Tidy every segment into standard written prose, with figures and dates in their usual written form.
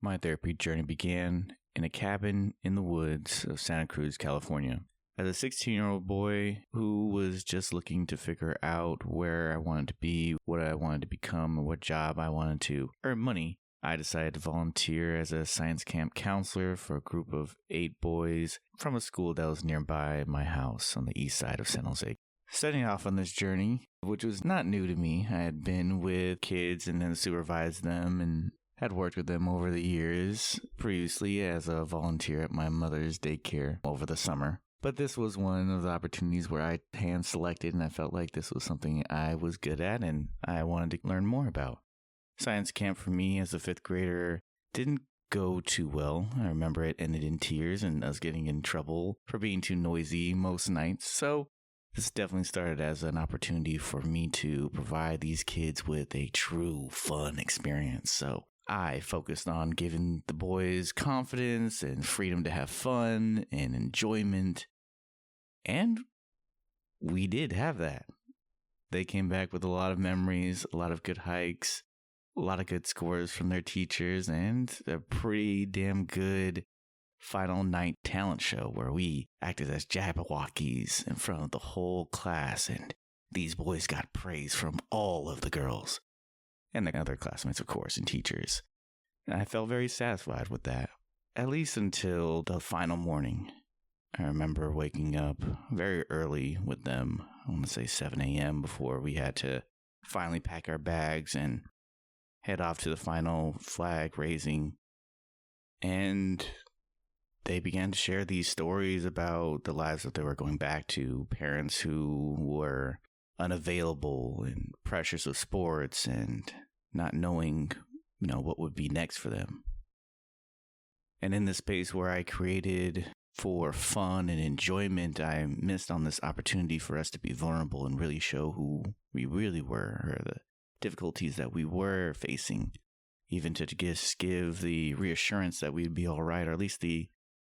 My therapy journey began in a cabin in the woods of Santa Cruz, California. As a 16-year-old boy who was just looking to figure out where I wanted to be, what I wanted to become, and what job I wanted to earn money, I decided to volunteer as a science camp counselor for a group of 8 boys from a school that was nearby my house on the east side of San Jose. Setting off on this journey, which was not new to me, I had been with kids and then supervised them and had worked with them over the years previously as a volunteer at my mother's daycare over the summer. But this was one of the opportunities where I hand selected and I felt like this was something I was good at and I wanted to learn more about. Science camp for me as a 5th grader didn't go too well. I remember it ended in tears and us getting in trouble for being too noisy most nights. So this definitely started as an opportunity for me to provide these kids with a true fun experience. So I focused on giving the boys confidence and freedom to have fun and enjoyment. And we did have that. They came back with a lot of memories, a lot of good hikes, a lot of good scores from their teachers, and a pretty damn good final night talent show where we acted as Jabberwockies in front of the whole class, and these boys got praise from all of the girls. And the other classmates, of course, and teachers. And I felt very satisfied with that, at least until the final morning. I remember waking up very early with them, I want to say 7 a.m. before we had to finally pack our bags and head off to the final flag raising. And they began to share these stories about the lives that they were going back to, parents who were unavailable and pressures of sports and not knowing, what would be next for them. And in the space where I created for fun and enjoyment, I missed on this opportunity for us to be vulnerable and really show who we really were, or the difficulties that we were facing, even to just give the reassurance that we'd be all right, or at least the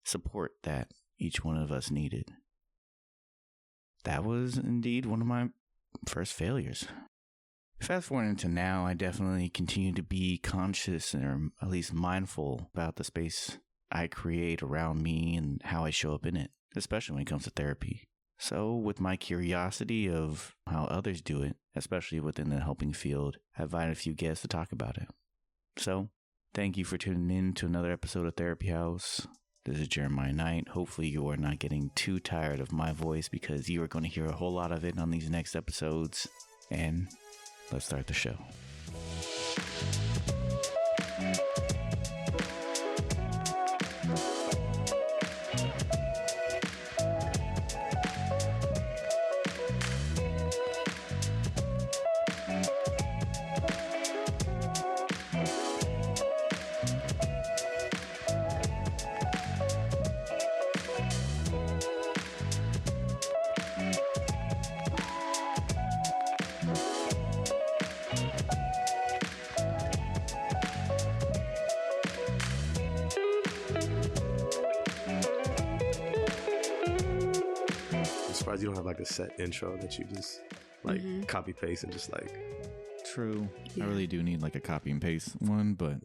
support that each one of us needed. That was indeed one of my first failures. Fast forward into now, I definitely continue to be conscious or at least mindful about the space I create around me and how I show up in it, especially when it comes to therapy. So with my curiosity of how others do it, especially within the helping field, I invited a few guests to talk about it. So thank you for tuning in to another episode of Therapy House. This is Jeremiah Knight. Hopefully you are not getting too tired of my voice, because you are going to hear a whole lot of it on these next episodes. And let's start the show. You don't have like a set intro that you just copy paste and just like. True. Yeah. I really do need like a copy and paste one, but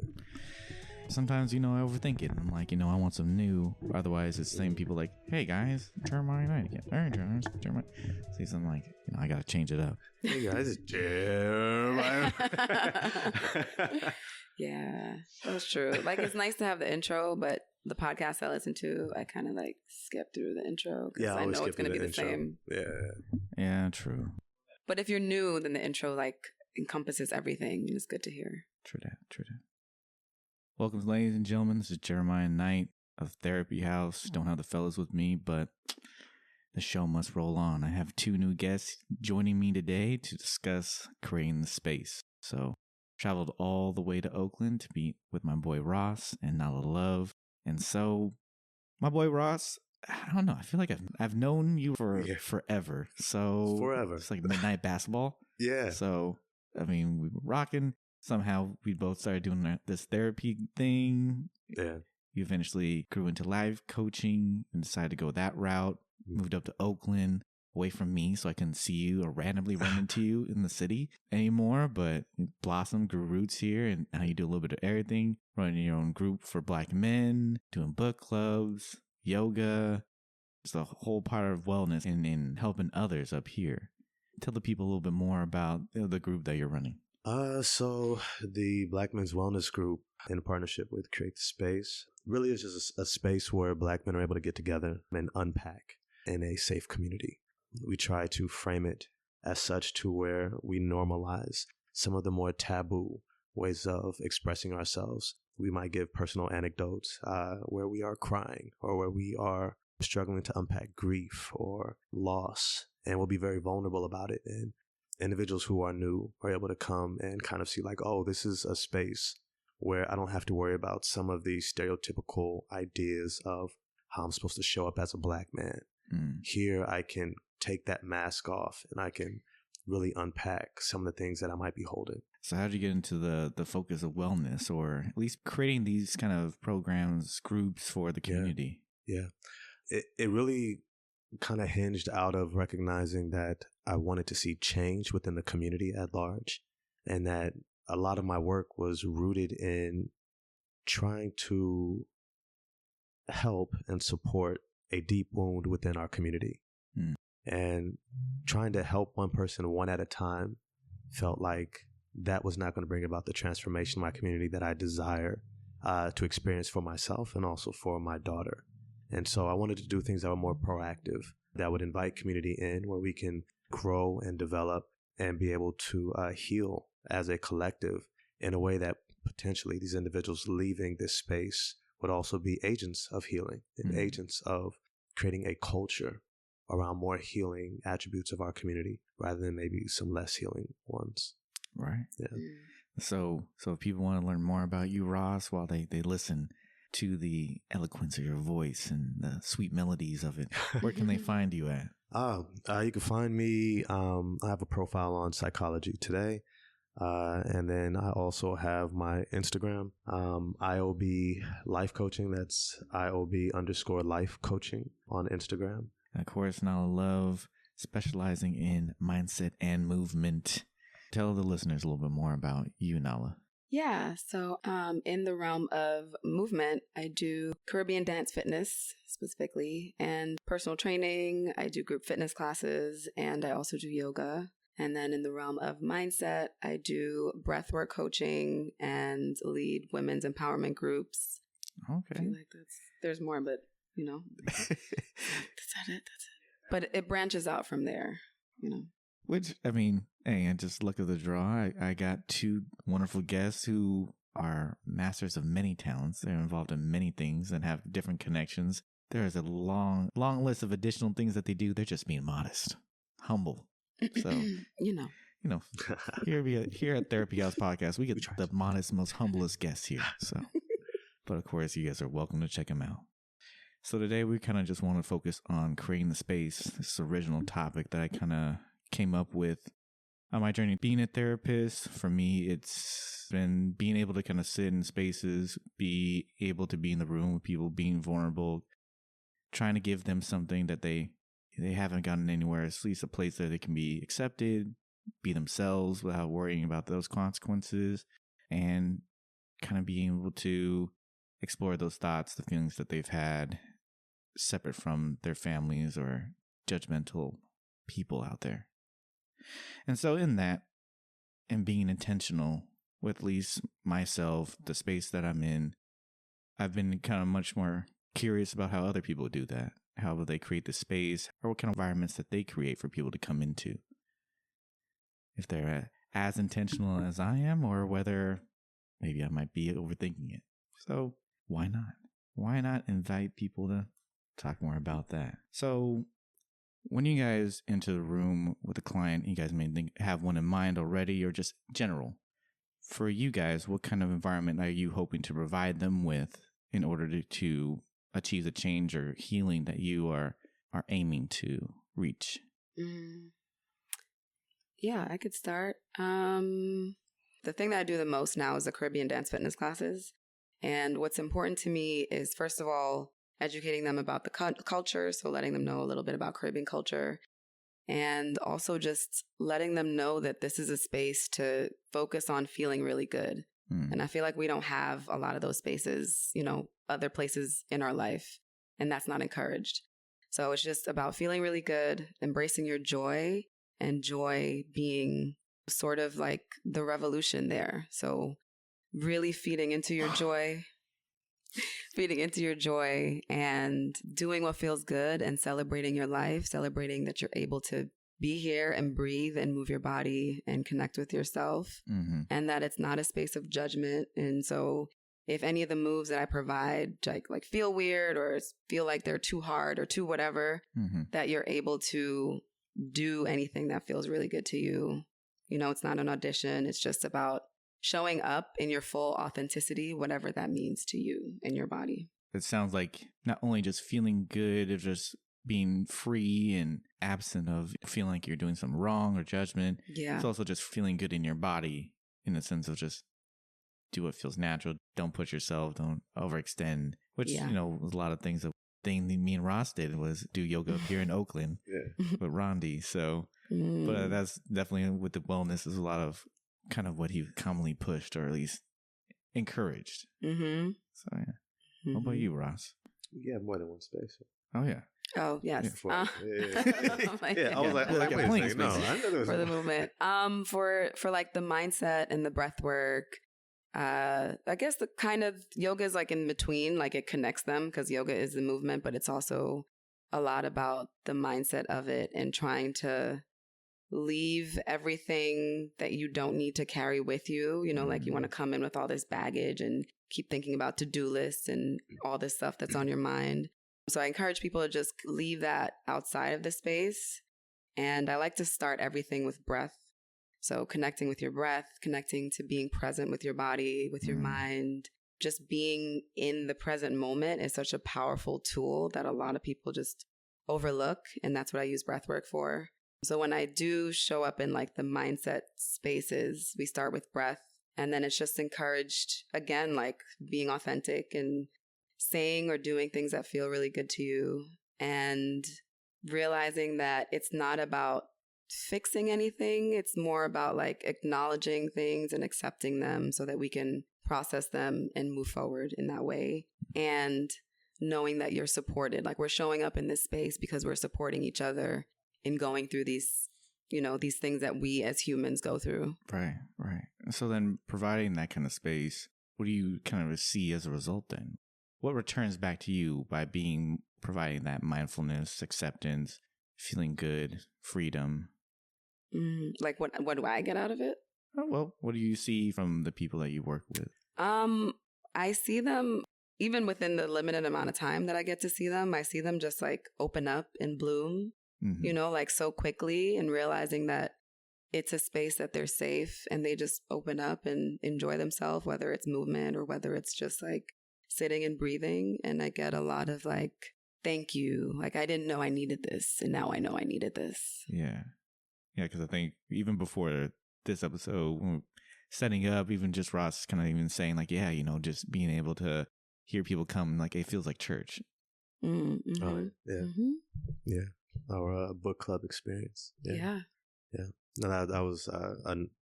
sometimes I overthink it. I'm like, I want some new. Otherwise, it's the same people like, hey guys, Jeremiah Knight again. All right, Jeremiah. See something like, I gotta change it up. Hey guys, it's Jeremiah. Yeah, that's true. Like, it's nice to have the intro, but the podcast I listen to, I kind of like skip through the intro because I know it's going to be the same. Yeah, true. But if you're new, then the intro like encompasses everything, and it's good to hear. True that. Welcome, ladies and gentlemen. This is Jeremiah Knight of Therapy House. Don't have the fellas with me, but the show must roll on. I have 2 new guests joining me today to discuss creating the space. So, traveled all the way to Oakland to meet with my boy Ross and Nalah Love. And so, my boy Ross, I don't know. I feel like I've known you for forever. So forever. It's like midnight basketball. Yeah. So, we were rocking. Somehow, we both started doing this therapy thing. Yeah. You eventually grew into live coaching and decided to go that route. Moved up to Oakland. away from me so I can see you or randomly run into you in the city anymore. But you blossomed, grew roots here, and now you do a little bit of everything. Running your own group for Black men, doing book clubs, yoga. It's a whole part of wellness and in helping others up here. Tell the people a little bit more about the group that you're running. So the Black Men's Wellness Group, in partnership with Cr8 Space, really is just a space where Black men are able to get together and unpack in a safe community. We try to frame it as such to where we normalize some of the more taboo ways of expressing ourselves. We might give personal anecdotes where we are crying or where we are struggling to unpack grief or loss, and we'll be very vulnerable about it. And individuals who are new are able to come and kind of see like, oh, this is a space where I don't have to worry about some of the stereotypical ideas of how I'm supposed to show up as a Black man. Here I can take that mask off and I can really unpack some of the things that I might be holding. So how did you get into the focus of wellness, or at least creating these kind of programs, groups for the community? Yeah. It really kind of hinged out of recognizing that I wanted to see change within the community at large, and that a lot of my work was rooted in trying to help and support a deep wound within our community. And trying to help one person one at a time felt like that was not going to bring about the transformation in my community that I desire to experience for myself and also for my daughter. And so I wanted to do things that were more proactive, that would invite community in, where we can grow and develop and be able to heal as a collective in a way that potentially these individuals leaving this space would also be agents of healing and agents of creating a culture around more healing attributes of our community rather than maybe some less healing ones. Right. Yeah. So if people want to learn more about you, Ross, while they listen to the eloquence of your voice and the sweet melodies of it, where can they find you at? You can find me. I have a profile on Psychology Today. And then I also have my Instagram, IOB Life Coaching. That's IOB_life coaching on Instagram. And of course, Nalah Love, specializing in mindset and movement. Tell the listeners a little bit more about you, Nalah. Yeah, so in the realm of movement, I do Caribbean dance fitness specifically and personal training. I do group fitness classes, and I also do yoga. And then in the realm of mindset, I do breathwork coaching and lead women's empowerment groups. Okay. I feel like there's more, but that's it. But it branches out from there, Which, I mean, hey, and just look at the draw. I got two wonderful guests who are masters of many talents. They're involved in many things and have different connections. There is a long list of additional things that they do. They're just being modest, humble. So, here at Therapy House Podcast, we get the modest, most humblest guests here. So, but of course, you guys are welcome to check them out. So today we kind of just want to focus on creating the space. This original topic that I kind of came up with on my journey being a therapist. For me, it's been being able to kind of sit in spaces, be able to be in the room with people, being vulnerable, trying to give them something that they haven't gotten anywhere, at least a place that they can be accepted, be themselves without worrying about those consequences, and kind of being able to explore those thoughts, the feelings that they've had separate from their families or judgmental people out there. And so in that, and being intentional with at least myself, the space that I'm in, I've been kind of much more curious about how other people do that. How will they create the space, or what kind of environments that they create for people to come into? If they're as intentional as I am, or whether maybe I might be overthinking it. So why not? Why not invite people to talk more about that? So when you guys enter the room with a client, you guys may have one in mind already, or just general. For you guys, what kind of environment are you hoping to provide them with in order to achieve the change or healing that you are aiming to reach? Yeah, I could start. The thing that I do the most now is the Caribbean dance fitness classes. And what's important to me is, first of all, educating them about the culture. So letting them know a little bit about Caribbean culture. and also just letting them know that this is a space to focus on feeling really good. And I feel like we don't have a lot of those spaces, you know, other places in our life, and that's not encouraged. So it's just about feeling really good, embracing your joy, and joy being sort of like the revolution there. So really feeding into your joy, and doing what feels good and celebrating your life, celebrating that you're able to be here and breathe and move your body and connect with yourself, and that it's not a space of judgment. And so if any of the moves that I provide like feel weird or feel like they're too hard or too whatever, that you're able to do anything that feels really good to you. You know, it's not an audition. It's just about showing up in your full authenticity, whatever that means to you and your body. It sounds like not only just feeling good, of just being free and absent of feeling like you're doing something wrong or judgment. Yeah. It's also just feeling good in your body, in the sense of just do what feels natural. Don't push yourself. Don't overextend, which, you know, was a lot of things. The thing that me and Ross did was do yoga up here in Oakland with Rondi. So, but that's definitely with the wellness is a lot of kind of what he commonly pushed, or at least encouraged. So, yeah. What about you, Ross? You have more than one space. Oh, yeah. Oh, yes. I was like, wait a second. No, I know there was for the movement. For like the mindset and the breath work, I guess the kind of yoga is like in between, like it connects them because yoga is the movement, but it's also a lot about the mindset of it and trying to leave everything that you don't need to carry with you. You know, like you want to come in with all this baggage and keep thinking about to-do lists and all this stuff that's on your mind. So I encourage people to just leave that outside of the space. And I like to start everything with breath. So connecting with your breath, connecting to being present with your body, with your mind, just being in the present moment is such a powerful tool that a lot of people just overlook. And that's what I use breath work for. So when I do show up in like the mindset spaces, we start with breath, and then it's just encouraged, again, like being authentic and saying or doing things that feel really good to you, and realizing that it's not about fixing anything. It's more about like acknowledging things and accepting them so that we can process them and move forward in that way. And knowing that you're supported, like we're showing up in this space because we're supporting each other in going through these, you know, these things that we as humans go through. Right. So then providing that kind of space, what do you kind of see as a result then? What returns back to you by providing that mindfulness, acceptance, feeling good, freedom? Like what do I get out of it? Oh, well, what do you see from the people that you work with? I see them, even within the limited amount of time that I get to see them, I see them just like open up and bloom. You know, like so quickly, and realizing that it's a space that they're safe and they just open up and enjoy themselves, whether it's movement or whether it's just like sitting and breathing. And I get a lot of like, thank you. Like, I didn't know I needed this, and now I know I needed this. Yeah. Yeah, because I think even before this episode, when we're setting up, even just Ross kind of even saying like, yeah, you know, just being able to hear people come, like it feels like church. Yeah. Our book club experience. Yeah. No, that was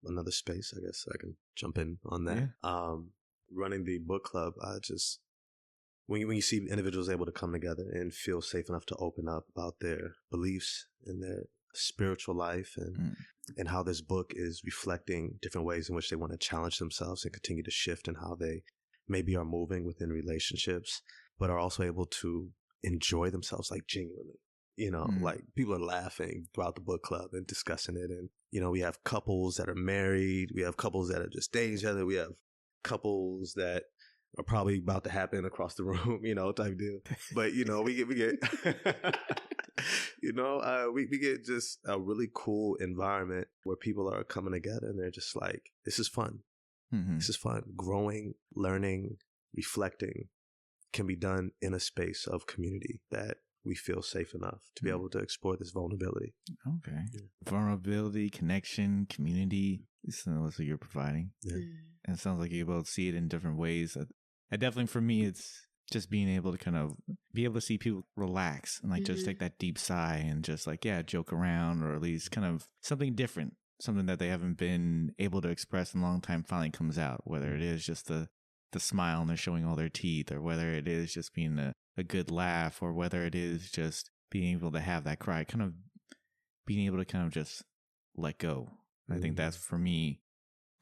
another space. I guess I can jump in on that. Yeah. Running the book club, when you see individuals able to come together and feel safe enough to open up about their beliefs and their spiritual life and how this book is reflecting different ways in which they want to challenge themselves and continue to shift in how they maybe are moving within relationships, but are also able to enjoy themselves like genuinely. You know, like people are laughing throughout the book club and discussing it. And, you know, we have couples that are married. We have couples that are just dating each other. We have couples that are probably about to happen across the room, you know, type deal. But, you know, we get, you know, we get just a really cool environment where people are coming together and they're just like, this is fun. This is fun. Growing, learning, reflecting can be done in a space of community that we feel safe enough to be able to explore this vulnerability. Okay. Yeah. Vulnerability, connection, community. This is what you're providing. Yeah. And it sounds like you're able to see it in different ways. And definitely for me, it's just being able to kind of be able to see people relax and like just take that deep sigh and just like, yeah, joke around, or at least kind of something different, something that they haven't been able to express in a long time finally comes out, whether it is just the smile and they're showing all their teeth, or whether it is just being a good laugh, or whether it is just being able to have that cry, kind of being able to kind of just let go. I think that's for me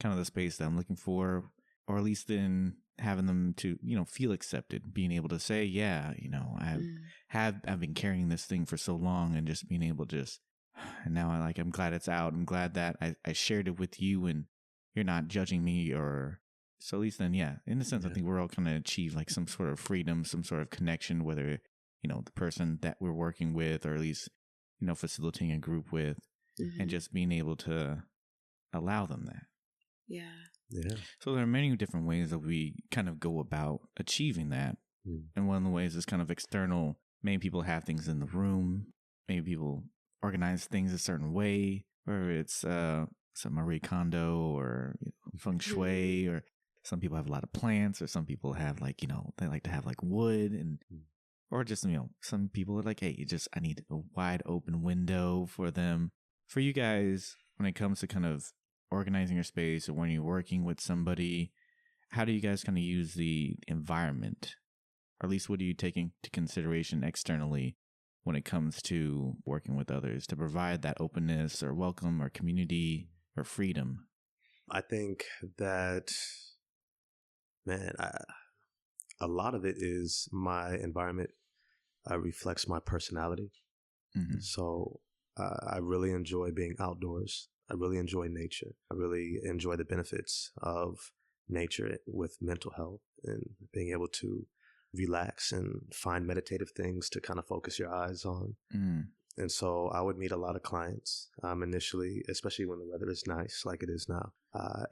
kind of the space that I'm looking for, or at least in having them to, you know, feel accepted, being able to say, yeah, you know, I've been carrying this thing for so long, and just being able to just, and now I'm glad it's out. I'm glad that I shared it with you and you're not judging me, or so at least then, yeah, in a sense, I think we're all going to achieve like some sort of freedom, some sort of connection, whether, you know, the person that we're working with, or at least, you know, facilitating a group with, and just being able to allow them that. Yeah. Yeah. So there are many different ways that we kind of go about achieving that. And one of the ways is kind of external. Maybe people have things in the room. Maybe people organize things a certain way, whether it's some Marie Kondo or, you know, feng shui, or some people have a lot of plants, or some people have like, you know, they like to have like wood, and or just, you know, some people are like, hey, I need a wide open window for them. For you guys, when it comes to kind of organizing your space, or when you're working with somebody, how do you guys kind of use the environment? Or at least what are you taking into consideration externally when it comes to working with others to provide that openness or welcome or community or freedom? I think that, man, a lot of it is my environment reflects my personality. So I really enjoy being outdoors. I really enjoy nature. I really enjoy the benefits of nature with mental health, and being able to relax and find meditative things to kind of focus your eyes on. And so I would meet a lot of clients initially, especially when the weather is nice like it is now,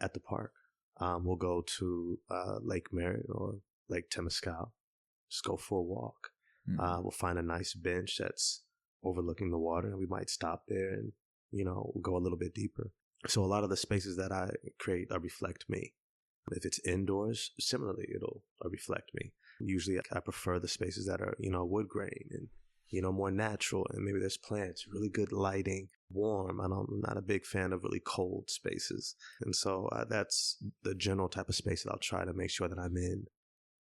at the park. We'll go to Lake Merritt or Lake Temescal, just go for a walk. We'll find a nice bench that's overlooking the water, and we might stop there and, you know, go a little bit deeper. So a lot of the spaces that I create reflect me. If it's indoors, similarly, it'll reflect me. Usually I prefer the spaces that are, you know, wood grain and, you know, more natural, and maybe there's plants, really good lighting, warm. I'm not a big fan of really cold spaces. And so that's the general type of space that I'll try to make sure that I'm in.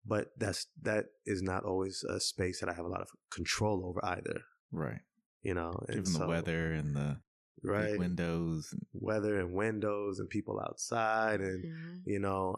But that is not always a space that I have a lot of control over either. Right. You know, and given the weather and the windows. Weather and windows and people outside, and, you know,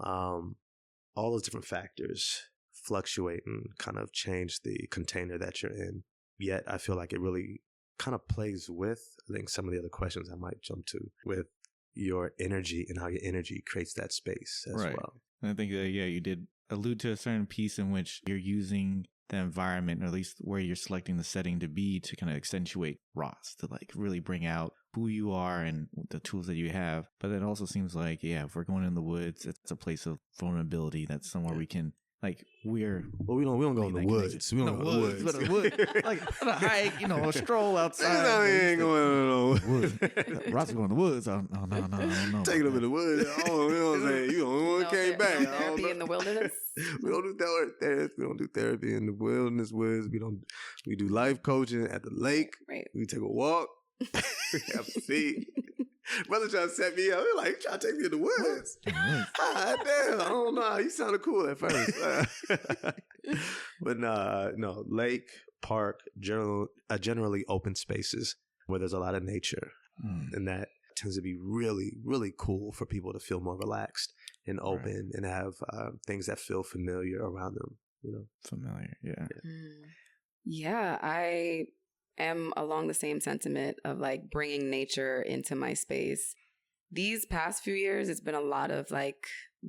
all those different factors fluctuate and kind of change the container that you're in. Yet I feel like it really kind of plays with, I think, some of the other questions I might jump to with your energy and how your energy creates that space as well. And I think that, yeah, you did allude to a certain piece in which you're using the environment, or at least where you're selecting the setting to be, to kind of accentuate Ross, to like really bring out who you are and the tools that you have. But it also seems like, yeah, if we're going in the woods, it's a place of vulnerability. That's somewhere we can, like, we don't go in the woods. We don't go in the woods. Like a hike, you know, a stroll outside. I ain't going in the woods. Ross is going in the woods. Oh, no. Take it up in the woods. Oh, you know what I'm saying? You don't came back. No therapy in the wilderness. We don't do therapy. We don't do therapy in the wilderness woods. We do life coaching at the lake. Right. We take a walk. We have a seat. Brother trying to set me up. We're like, trying to take me in the woods. Ah, damn. I don't know. You sounded cool at first. But no, lake, park, generally open spaces where there's a lot of nature. And that tends to be really, really cool for people to feel more relaxed and open and have things that feel familiar around them, you know? Familiar, yeah. Yeah, I am along the same sentiment of like bringing nature into my space. These past few years, it's been a lot of like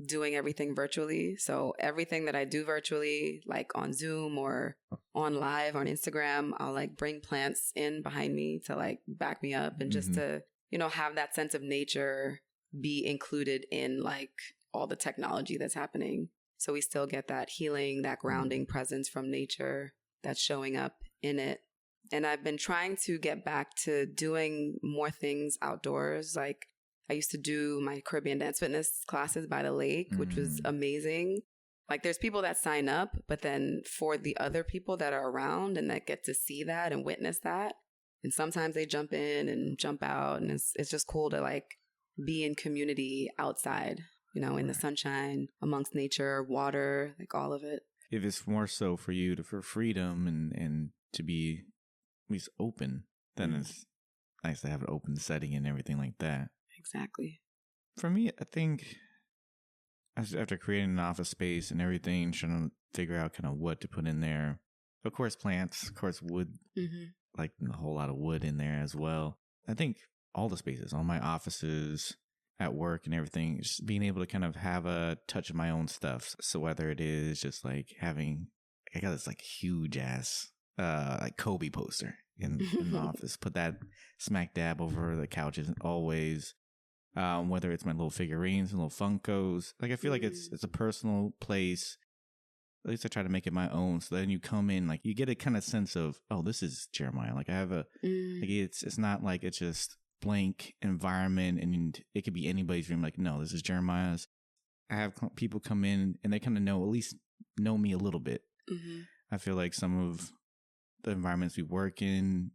doing everything virtually. So everything that I do virtually, like on Zoom or on live on Instagram, I'll like bring plants in behind me to like back me up, and just to, you know, have that sense of nature be included in like all the technology that's happening. So we still get that healing, that grounding presence from nature that's showing up in it. And I've been trying to get back to doing more things outdoors. Like I used to do my Caribbean dance fitness classes by the lake, which was amazing. Like there's people that sign up, but then for the other people that are around and that get to see that and witness that, and sometimes they jump in and jump out, and it's just cool to like be in community outside, you know, in the sunshine, amongst nature, water, like all of it. If it's more so for you for freedom and to be at least open, then it's nice to have an open setting and everything like that. Exactly. For me, I think after creating an office space and everything, trying to figure out kind of what to put in there. Of course, plants, of course, wood, like a whole lot of wood in there as well. I think all the spaces, all my offices, at work and everything, just being able to kind of have a touch of my own stuff. So whether it is just like having, I got this like huge ass like Kobe poster in the office, put that smack dab over the couches always. Whether it's my little figurines and little Funkos, like I feel like it's a personal place. At least I try to make it my own. So then you come in, like you get a kind of sense of, oh, this is Jeremiah. Like I have a, like it's not like it's just blank environment and it could be anybody's room. Like, no, this is Jeremiah's. I have people come in and they kind of at least know me a little bit. I feel like some of the environments we work in,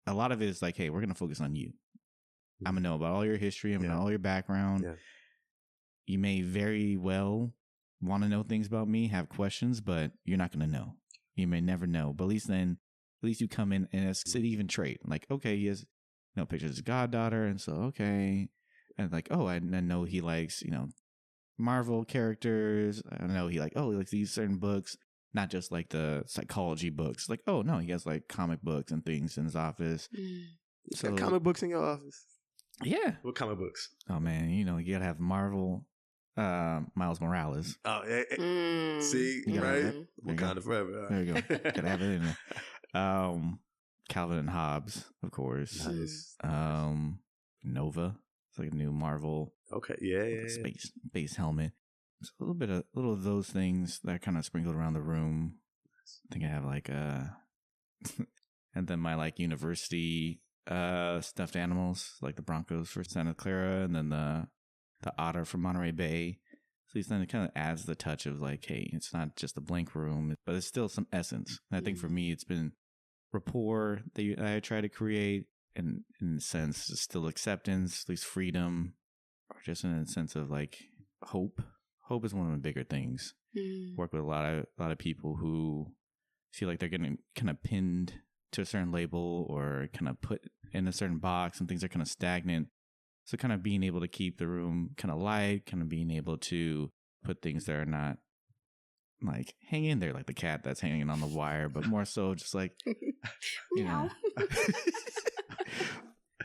a lot of it is like, hey, we're going to focus on you. I'm going to know about all your history. I'm going to know all your background. Yeah. You may very well want to know things about me, have questions, but you're not going to know. You may never know. But at least you come in and it's an even trait. Like, okay, he has pictures of his goddaughter. And so, okay. And like, oh, I know he likes, Marvel characters. I know he likes these certain books, not just like the psychology books. Like, oh, no, he has like comic books and things in his office. So, got comic books in your office? Yeah. What comic books? Oh, man, you got to have Marvel. Miles Morales. Oh, see, right? Wakanda forever. There you go. Gotta have it in there. Calvin and Hobbes, of course. Nice. Nova. It's like a new Marvel. Okay, yeah. Space helmet. So a little of those things that are kind of sprinkled around the room. I think I have like and then my like university stuffed animals, like the Broncos for Santa Clara, and then the otter from Monterey Bay. So then it kind of adds the touch of like, hey, it's not just a blank room, but it's still some essence. And I think for me, it's been rapport that I try to create, and in a sense, still acceptance, at least freedom, or just in a sense of like hope. Hope is one of the bigger things. Work with a lot of people who feel like they're getting kind of pinned to a certain label or kind of put in a certain box, and things are kind of stagnant. So kind of being able to keep the room kind of light, kind of being able to put things that are not like hang in there like the cat that's hanging on the wire, but more so just like,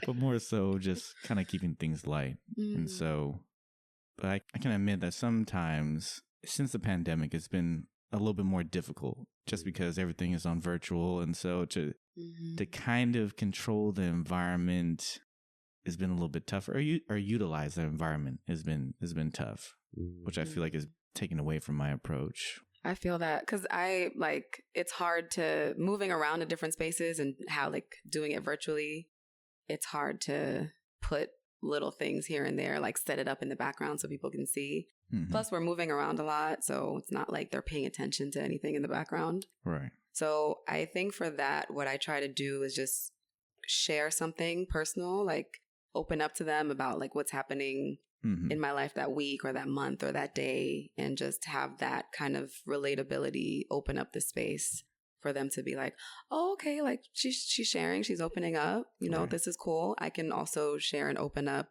but more so just kind of keeping things light. And so, but I can admit that sometimes since the pandemic, it's been a little bit more difficult just because everything is on virtual. And so to kind of control the environment has been a little bit tougher, or utilize the environment has been tough, which I feel like is taken away from my approach. I feel that because it's hard to moving around in different spaces and how like doing it virtually, it's hard to put little things here and there, like set it up in the background so people can see. Plus we're moving around a lot, so it's not like they're paying attention to anything in the background. Right. So I think for that, what I try to do is just share something personal, like open up to them about like what's happening in my life that week or that month or that day, and just have that kind of relatability open up the space for them to be like, oh, okay, like she's sharing, she's opening up, right. This is cool. I can also share and open up,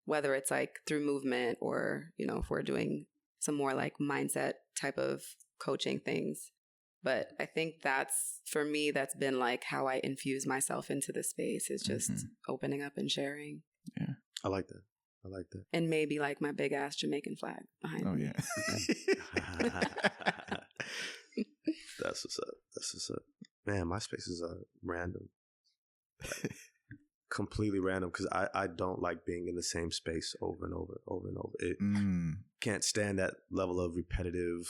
whether it's like through movement or, if we're doing some more like mindset type of coaching things. But I think for me, that's been like how I infuse myself into the space, is just opening up and sharing. Yeah. I like that. And maybe like my big ass Jamaican flag behind me. Yeah. That's what's up. Man, my spaces are random. Completely random, because I don't like being in the same space over and over. It can't stand that level of repetitive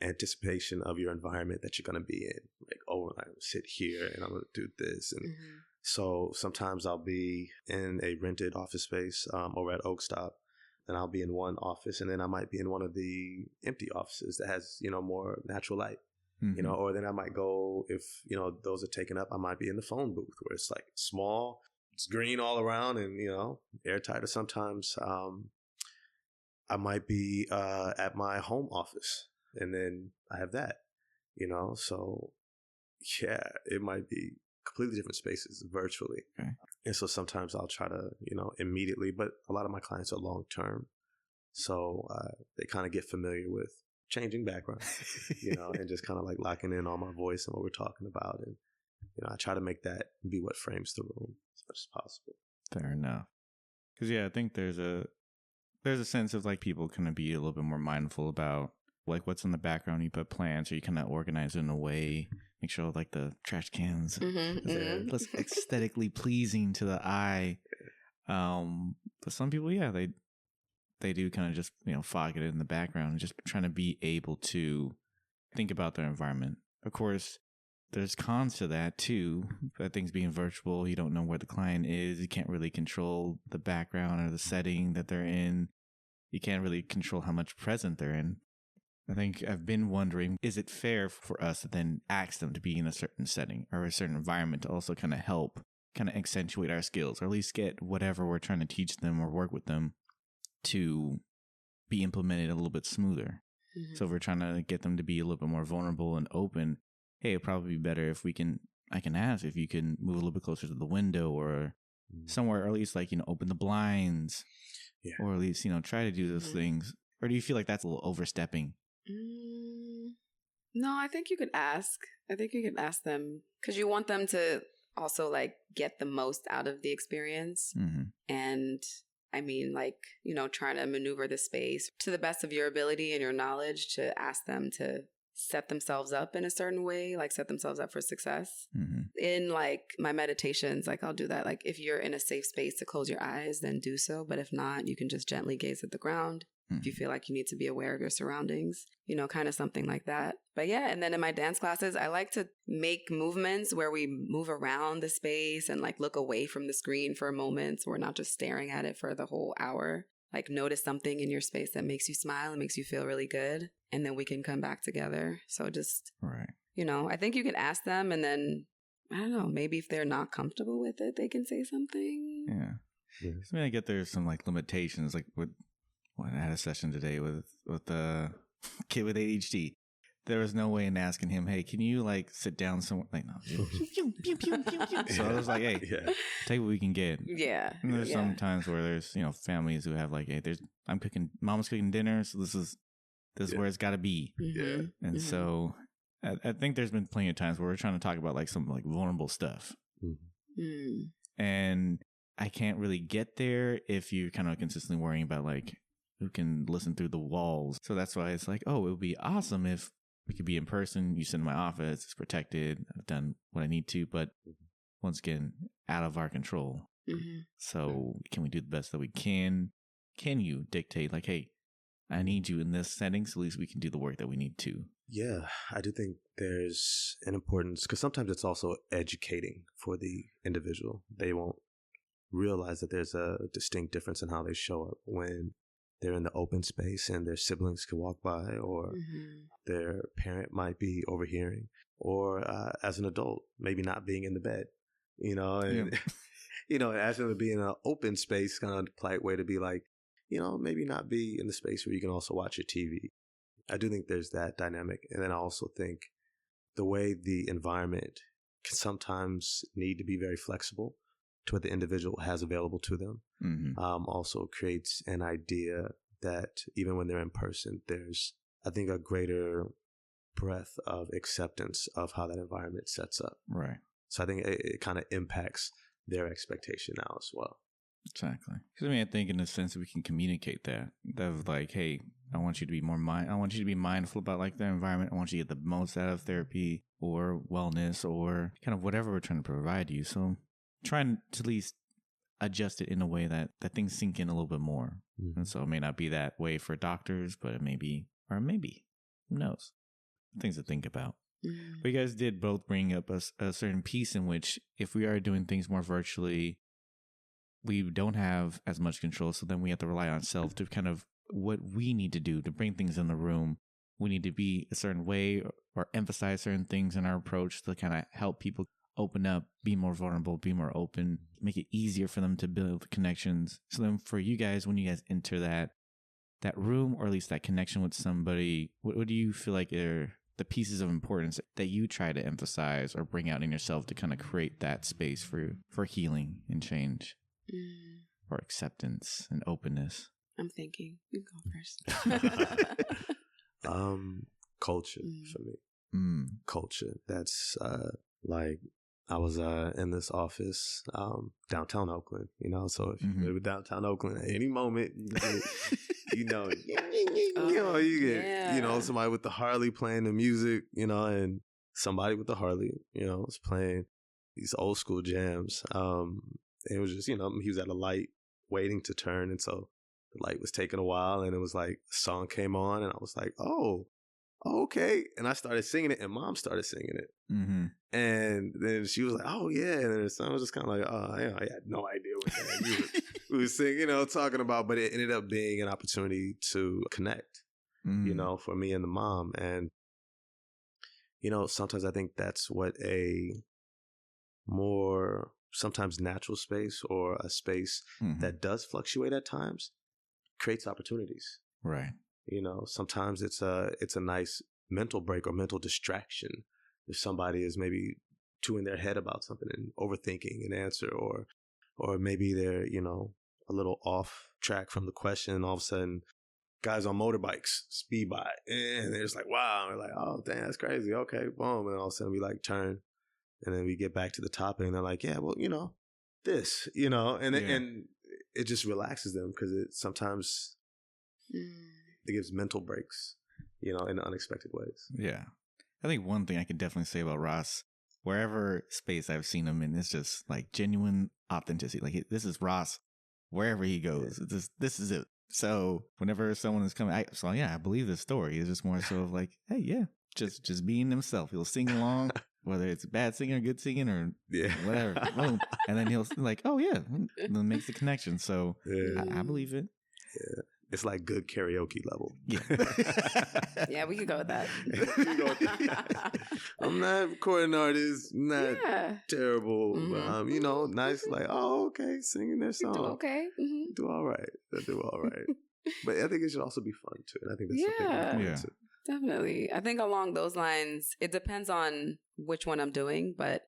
anticipation of your environment that you're going to be in. Like, oh, I'm going to sit here and I'm going to do this. And so sometimes I'll be in a rented office space over at Oak Stop, and I'll be in one office, and then I might be in one of the empty offices that has, more natural light, or then I might go, if, those are taken up, I might be in the phone booth where it's like small, it's green all around and, airtight. Or sometimes I might be at my home office, and then I have that, so yeah, it might be completely different spaces virtually. Okay. And so sometimes I'll try to, immediately, but a lot of my clients are long-term. So they kind of get familiar with changing background, and just kind of like locking in on my voice and what we're talking about. And, I try to make that be what frames the room as much as possible. Fair enough. Because, yeah, I think there's a sense of like people kind of be a little bit more mindful about like what's in the background. You put plants, or you kind of organize it in a way, make sure like the trash cans looks aesthetically pleasing to the eye. But some people, yeah, they do kind of just, fog it in the background, just trying to be able to think about their environment. Of course, there's cons to that too. That things being virtual, you don't know where the client is. You can't really control the background or the setting that they're in. You can't really control how much present they're in. I think I've been wondering, is it fair for us to then ask them to be in a certain setting or a certain environment to also kind of help, kind of accentuate our skills, or at least get whatever we're trying to teach them or work with them to be implemented a little bit smoother. So if we're trying to get them to be a little bit more vulnerable and open, hey, it'd probably be better if I can ask if you can move a little bit closer to the window or somewhere, or at least like, open the blinds, or at least, try to do those things. Or do you feel like that's a little overstepping? No, I think you could ask. I think you could ask them because you want them to also like get the most out of the experience. And I mean, like, trying to maneuver the space to the best of your ability and your knowledge to ask them to set themselves up in a certain way, like set themselves up for success. In like my meditations, like I'll do that. Like if you're in a safe space to close your eyes, then do so. But if not, you can just gently gaze at the ground. If you feel like you need to be aware of your surroundings, kind of something like that. But yeah, and then in my dance classes, I like to make movements where we move around the space and like look away from the screen for a moment. So we're not just staring at it for the whole hour. Like notice something in your space that makes you smile and makes you feel really good. And then we can come back together. So just, I think you can ask them, and then, I don't know, maybe if they're not comfortable with it, they can say something. Yeah. I mean, I get there's some like limitations, like I had a session today with a kid with ADHD. There was no way in asking him, hey, can you like sit down somewhere? Like, no. So I was like, hey, take what we can get. Yeah. And there's some times where there's, families who have like, hey, mom's cooking dinner, so this is where it's got to be. And so I think there's been plenty of times where we're trying to talk about like some like vulnerable stuff. And I can't really get there if you're kind of consistently worrying about like who can listen through the walls. So that's why it's like, oh, it would be awesome if we could be in person. You sit in my office, it's protected. I've done what I need to, but once again, out of our control. So can we do the best that we can? Can you dictate like, hey, I need you in this setting, so at least we can do the work that we need to? Yeah, I do think there's an importance, because sometimes it's also educating for the individual. They won't realize that there's a distinct difference in how they show up when they're in the open space and their siblings could walk by, or their parent might be overhearing, or as an adult, maybe not being in the bed, and, asking them to be in an open space, kind of a polite way to be like, maybe not be in the space where you can also watch your TV. I do think there's that dynamic. And then I also think the way the environment can sometimes need to be very flexible to what the individual has available to them, also creates an idea that even when they're in person, there's, I think, a greater breadth of acceptance of how that environment sets up. Right. So I think it kind of impacts their expectation now as well. Exactly. Because I think in a sense we can communicate that of like, hey, I want you to be I want you to be mindful about like the environment. I want you to get the most out of therapy or wellness or kind of whatever we're trying to provide you. So trying to at least adjust it in a way that things sink in a little bit more. And so it may not be that way for doctors, but it may be, or maybe, who knows? Things to think about. But you guys did both bring up a certain piece in which if we are doing things more virtually, we don't have as much control. So then we have to rely on ourselves to kind of what we need to do to bring things in the room. We need to be a certain way or emphasize certain things in our approach to kind of help people open up, be more vulnerable, be more open, make it easier for them to build connections. So then for you guys, when you guys enter that room, or at least that connection with somebody, what do you feel like are the pieces of importance that you try to emphasize or bring out in yourself to kind of create that space for healing and change or acceptance and openness? I'm thinking. You go first. Culture for me. Culture. That's like I was in this office downtown Oakland, you know. So if you live in downtown Oakland, at any moment you get, you know, you know, somebody with the Harley playing the music, you know, and somebody with the Harley, you know, was playing these old school jams. It was just, you know, he was at a light waiting to turn, and so the light was taking a while, and it was like a song came on, and I was like, oh, okay. And I started singing it, and Mom started singing it. And then she was like, oh, yeah. And then the son was just kind of like, oh, yeah, I had no idea what we were singing, you know, talking about. But it ended up being an opportunity to connect, you know, for me and the mom. And, you know, sometimes I think that's what a more sometimes natural space or a space that does fluctuate at times creates opportunities. Right. You know, sometimes it's a nice mental break or mental distraction if somebody is maybe too in their head about something and overthinking an answer, or maybe they're, you know, a little off track from the question, and all of a sudden guys on motorbikes speed by and they're just like, wow, and we're like, oh damn, that's crazy, okay, boom, and all of a sudden we like turn and then we get back to the topic and they're like, yeah, well, you know, this, you know, and and it just relaxes them because it sometimes it gives mental breaks, you know, in unexpected ways. Yeah. I think one thing I could definitely say about Ross, wherever space I've seen him in, it's just like genuine authenticity. Like this is Ross wherever he goes. This is it. So whenever someone is coming, I believe this story. It's just more so of like, hey, yeah, just being himself. He'll sing along, whether it's bad singing or good singing or whatever. Boom. And then he'll like, oh yeah, and then makes the connection. So I believe it. Yeah. It's like good karaoke level. Yeah. Yeah, we could go with that. I'm not a recording artist, not terrible. You know, nice, like, oh, okay, singing their song. Do okay. Do all right. Do all right. But I think it should also be fun, too. And I think that's something important, too. Definitely. I think along those lines, it depends on which one I'm doing, but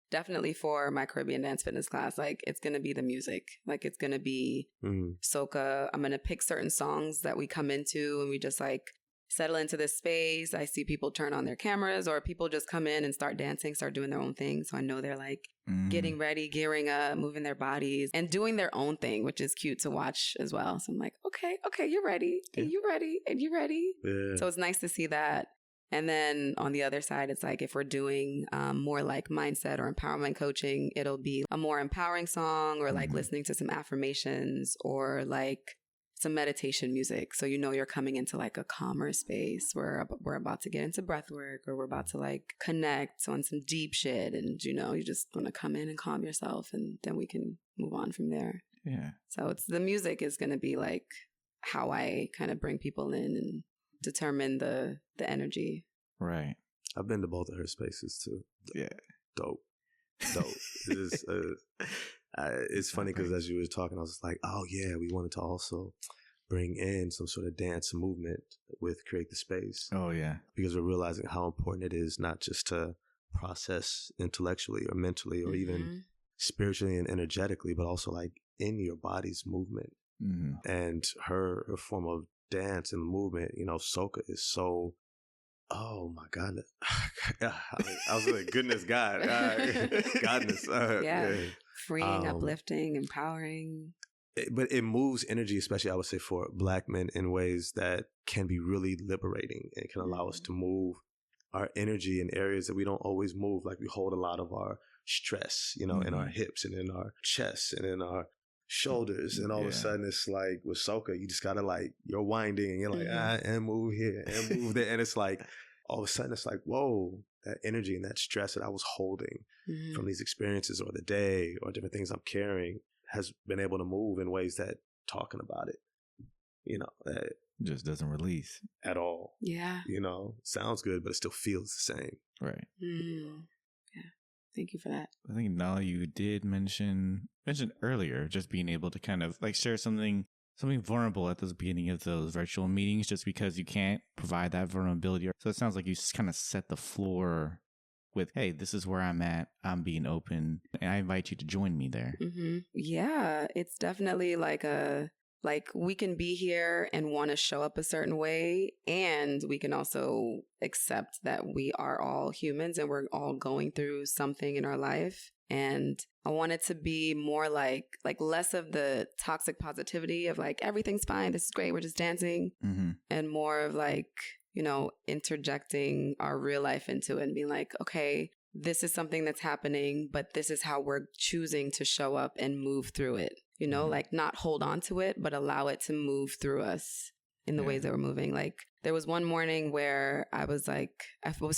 definitely for my Caribbean dance fitness class, like it's going to be the music. Like it's going to be soca. I'm going to pick certain songs that we come into and we just like settle into this space. I see people turn on their cameras or people just come in and start dancing, start doing their own thing. So I know they're like getting ready, gearing up, moving their bodies and doing their own thing, which is cute to watch as well. So I'm like, okay, you're ready. And you're ready. And you're ready. Yeah. So it's nice to see that. And then on the other side, it's like if we're doing more like mindset or empowerment coaching, it'll be a more empowering song or like listening to some affirmations or like some meditation music. So you know you're coming into like a calmer space where we're about to get into breath work or we're about to like connect on some deep shit. And you know, you just want to come in and calm yourself and then we can move on from there. Yeah. So it's the music is going to be like how I kind of bring people in and determine the energy. Right. I've been to both of her spaces too. Yeah. Dope. It is, it's funny because as you were talking, I was like, oh yeah, we wanted to also bring in some sort of dance movement with Create the Space. Oh yeah. Because we're realizing how important it is not just to process intellectually or mentally or even spiritually and energetically, but also like in your body's movement. And her form of dance and movement, you know, soca is so, oh my God. I was like, goodness God. Godness. Freeing, uplifting, empowering. But it moves energy, especially I would say for Black men in ways that can be really liberating and can allow us to move our energy in areas that we don't always move. Like we hold a lot of our stress, you know, in our hips and in our chest and in our shoulders, and all of a sudden it's like with soca, you just gotta like, you're winding and you're like and move here and move there, and it's like all of a sudden it's like, whoa, that energy and that stress that I was holding from these experiences or the day or different things I'm carrying has been able to move in ways that talking about it, just doesn't release at all. Yeah. Sounds good, but it still feels the same. Right. Yeah. Thank you for that. I think, Nalah, you did mention earlier just being able to kind of like share something vulnerable at the beginning of those virtual meetings, just because you can't provide that vulnerability. So it sounds like you just kind of set the floor with, hey, this is where I'm at. I'm being open, and I invite you to join me there. Mm-hmm. Yeah, it's definitely like we can be here and want to show up a certain way, and we can also accept that we are all humans and we're all going through something in our life. And I want it to be more like less of the toxic positivity of like, everything's fine, this is great, we're just dancing, and more of like, interjecting our real life into it and being like, okay, this is something that's happening, but this is how we're choosing to show up and move through it. Like not hold on to it, but allow it to move through us in the ways that we're moving. Like there was one morning where I was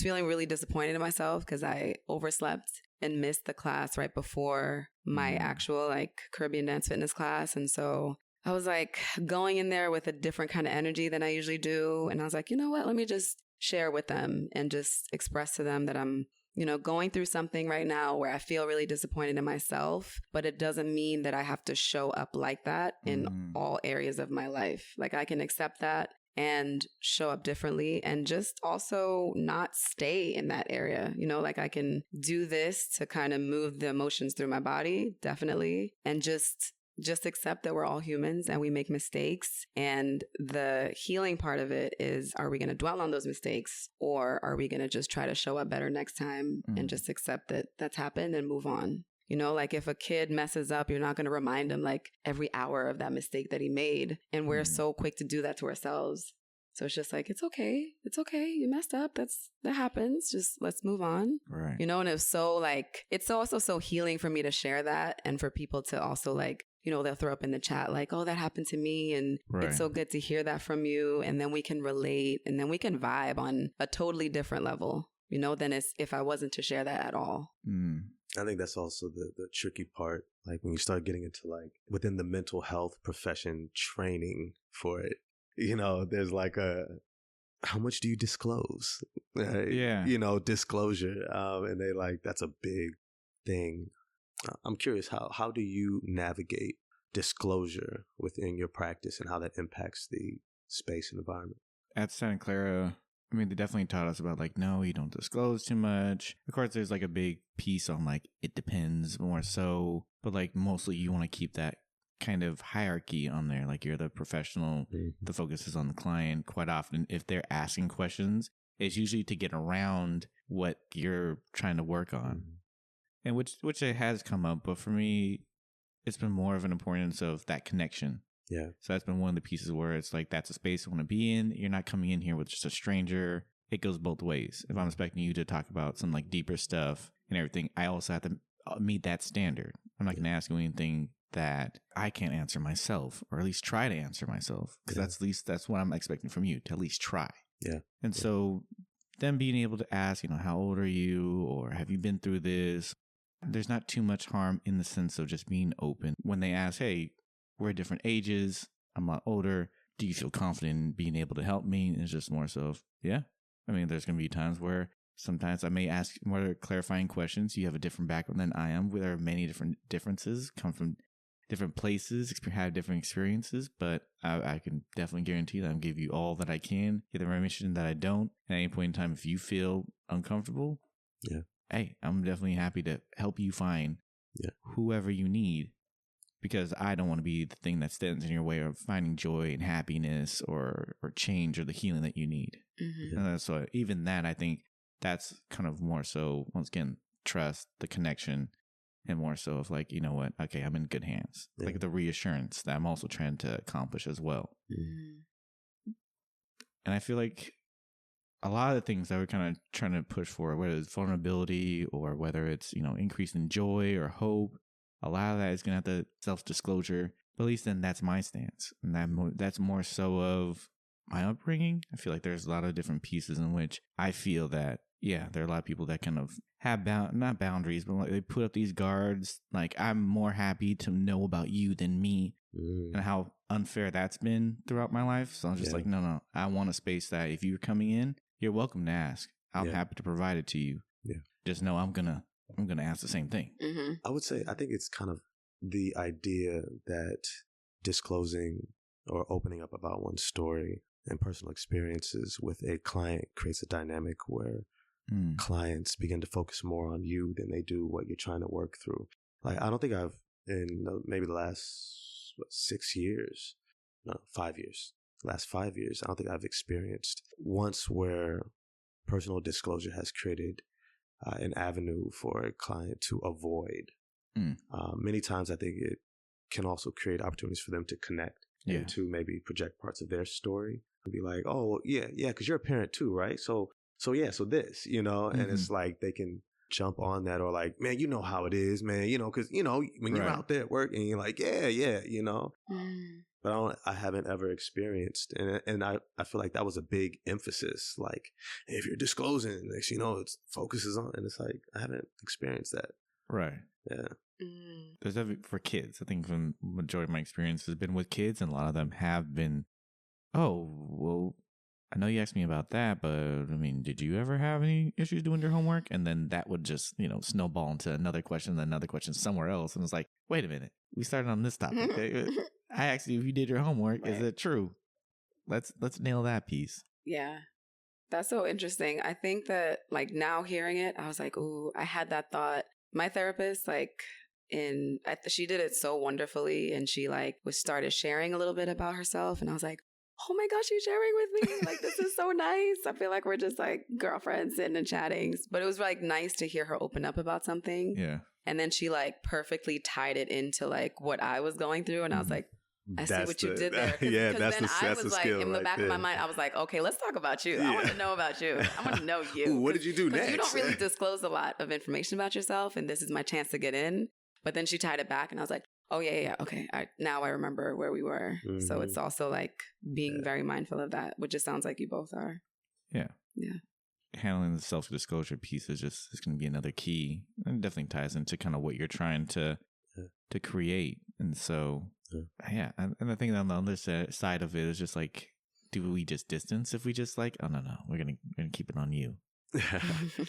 feeling really disappointed in myself because I overslept and missed the class right before my actual like Caribbean dance fitness class. And so I was like going in there with a different kind of energy than I usually do. And I was like, you know what, let me just share with them and just express to them that I'm going through something right now where I feel really disappointed in myself, but it doesn't mean that I have to show up like that in all areas of my life. Like I can accept that and show up differently and just also not stay in that area. Like I can do this to kind of move the emotions through my body, definitely, and just accept that we're all humans and we make mistakes. And the healing part of it is, are we going to dwell on those mistakes, or are we going to just try to show up better next time and just accept that that's happened and move on? Like if a kid messes up, you're not going to remind him like every hour of that mistake that he made. And we're so quick to do that to ourselves. So it's just like, it's okay. You messed up. That happens. Just let's move on. Right. And it's so like, it's also so healing for me to share that, and for people to also like, they'll throw up in the chat like, oh, that happened to me. And it's so good to hear that from you. And then we can relate, and then we can vibe on a totally different level, than if I wasn't to share that at all. I think that's also the tricky part. Like when you start getting into like within the mental health profession training for it, there's like how much do you disclose? Disclosure. And they like, that's a big thing. I'm curious, how do you navigate disclosure within your practice and how that impacts the space and environment? At Santa Clara, I mean, they definitely taught us about like, no, you don't disclose too much. Of course, there's like a big piece on like, it depends more so, but like mostly you want to keep that kind of hierarchy on there. Like you're the professional, the focus is on the client. Quite often, if they're asking questions, it's usually to get around what you're trying to work on. And which it has come up, but for me, it's been more of an importance of that connection. Yeah. So that's been one of the pieces where it's like, that's a space I want to be in. You're not coming in here with just a stranger. It goes both ways. If I'm expecting you to talk about some like deeper stuff and everything, I also have to meet that standard. I'm not going to ask you anything that I can't answer myself, or at least try to answer myself, because that's what I'm expecting from you, to at least try. Yeah. And so them being able to ask, how old are you, or have you been through this? There's not too much harm in the sense of just being open. When they ask, hey, we're different ages, I'm a lot older, do you feel confident in being able to help me? And it's just more so, yeah. I mean, there's going to be times where sometimes I may ask more clarifying questions. You have a different background than I am. There are many different differences, come from different places, have different experiences, but I can definitely guarantee that I'm give you all that I can, get the remission that I don't. At any point in time, if you feel uncomfortable, hey, I'm definitely happy to help you find whoever you need, because I don't want to be the thing that stands in your way of finding joy and happiness or change or the healing that you need. And so even that, I think that's kind of more so, once again, trust, the connection, and more so of like, you know what, okay, I'm in good hands. Like the reassurance that I'm also trying to accomplish as well. And I feel like a lot of the things that we're kind of trying to push for, whether it's vulnerability or whether it's, increase in joy or hope, a lot of that is going to have the self-disclosure. But at least then that's my stance. And that's more so of my upbringing. I feel like there's a lot of different pieces in which I feel that yeah, there are a lot of people that kind of have not boundaries, but like they put up these guards. Like, I'm more happy to know about you than me, and how unfair that's been throughout my life. So I'm just like, no, I want a space that if you're coming in, you're welcome to ask. I'm happy to provide it to you. Yeah. Just know I'm gonna ask the same thing. Mm-hmm. I would say I think it's kind of the idea that disclosing or opening up about one's story and personal experiences with a client creates a dynamic where clients begin to focus more on you than they do what you're trying to work through. Like, I don't think I've, in maybe the last 5 years, last 5 years, I don't think I've experienced once where personal disclosure has created an avenue for a client to avoid. Many times I think it can also create opportunities for them to connect and to maybe project parts of their story and be like, oh, yeah, because you're a parent too, right? So this, and it's like they can jump on that, or like, man, you know how it is, man, because, when you're out there at work and you're like, yeah, But I haven't ever experienced, and I feel like that was a big emphasis. Like, if you're disclosing, next, it focuses on, and it's like, I haven't experienced that. Right. Yeah. There's for kids. I think the majority of my experience has been with kids, and a lot of them have been, oh, well, I know you asked me about that, but I mean, did you ever have any issues doing your homework? And then that would just, snowball into another question somewhere else. And it's like, wait a minute, we started on this topic. I asked you if you did your homework. Right. Is it true? Let's nail that piece. Yeah. That's so interesting. I think that, like, now hearing it, I was like, ooh, I had that thought. My therapist, she did it so wonderfully, and she started sharing a little bit about herself, and I was like, oh my gosh, she's sharing with me. Like, this is so nice. I feel like we're just like girlfriends sitting and chatting. But it was like nice to hear her open up about something. Yeah. And then she perfectly tied it into what I was going through, and I was like, I see what you did there. Yeah, that's the skill in the back of my mind, I was like, okay, let's talk about you. I want to know about you. I want to know you. Ooh, what did you do next? You don't really disclose a lot of information about yourself, and this is my chance to get in. But then she tied it back, and I was like, oh, yeah. Okay. Now I remember where we were. Mm-hmm. So it's also being very mindful of that, which it sounds like you both are. Yeah. Yeah. Handling the self-disclosure piece is going to be another key, and it definitely ties into kind of what you're trying to create. And so, yeah. And I think on the other side of it is just like, do we just distance if we just oh, no, we're going to keep it on you.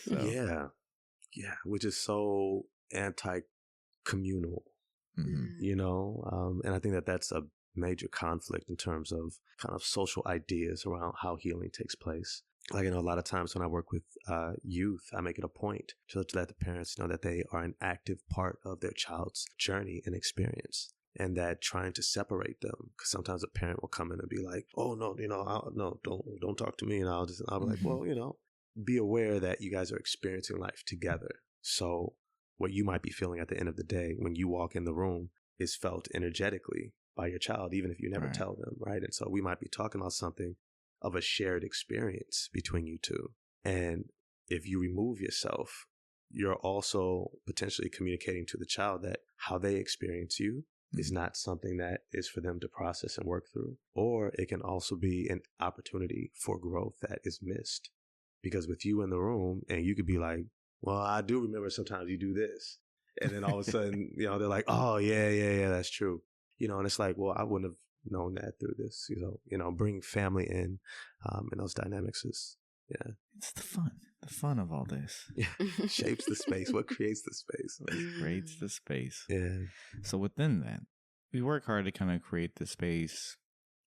So. Yeah. Which is so anti-communal. Mm-hmm. And I think that's a major conflict in terms of kind of social ideas around how healing takes place. Like, a lot of times when I work with youth, I make it a point to let the parents know that they are an active part of their child's journey and experience, and that trying to separate them, because sometimes a parent will come in and be like, oh, no, don't talk to me. And I'll be like, well, be aware that you guys are experiencing life together. So what you might be feeling at the end of the day when you walk in the room is felt energetically by your child, even if you never tell them, right? And so we might be talking about something of a shared experience between you two. And if you remove yourself, you're also potentially communicating to the child that how they experience you is not something that is for them to process and work through. Or it can also be an opportunity for growth that is missed. Because with you in the room, and you could be like, well, I do remember sometimes you do this. And then all of a sudden, they're like, oh, yeah, that's true. And it's like, well, I wouldn't have known that through this, bringing family in those dynamics is, it's the fun of all this. Yeah. Shapes the space. What creates the space? What creates the space. Yeah. So within that, we work hard to kind of create the space,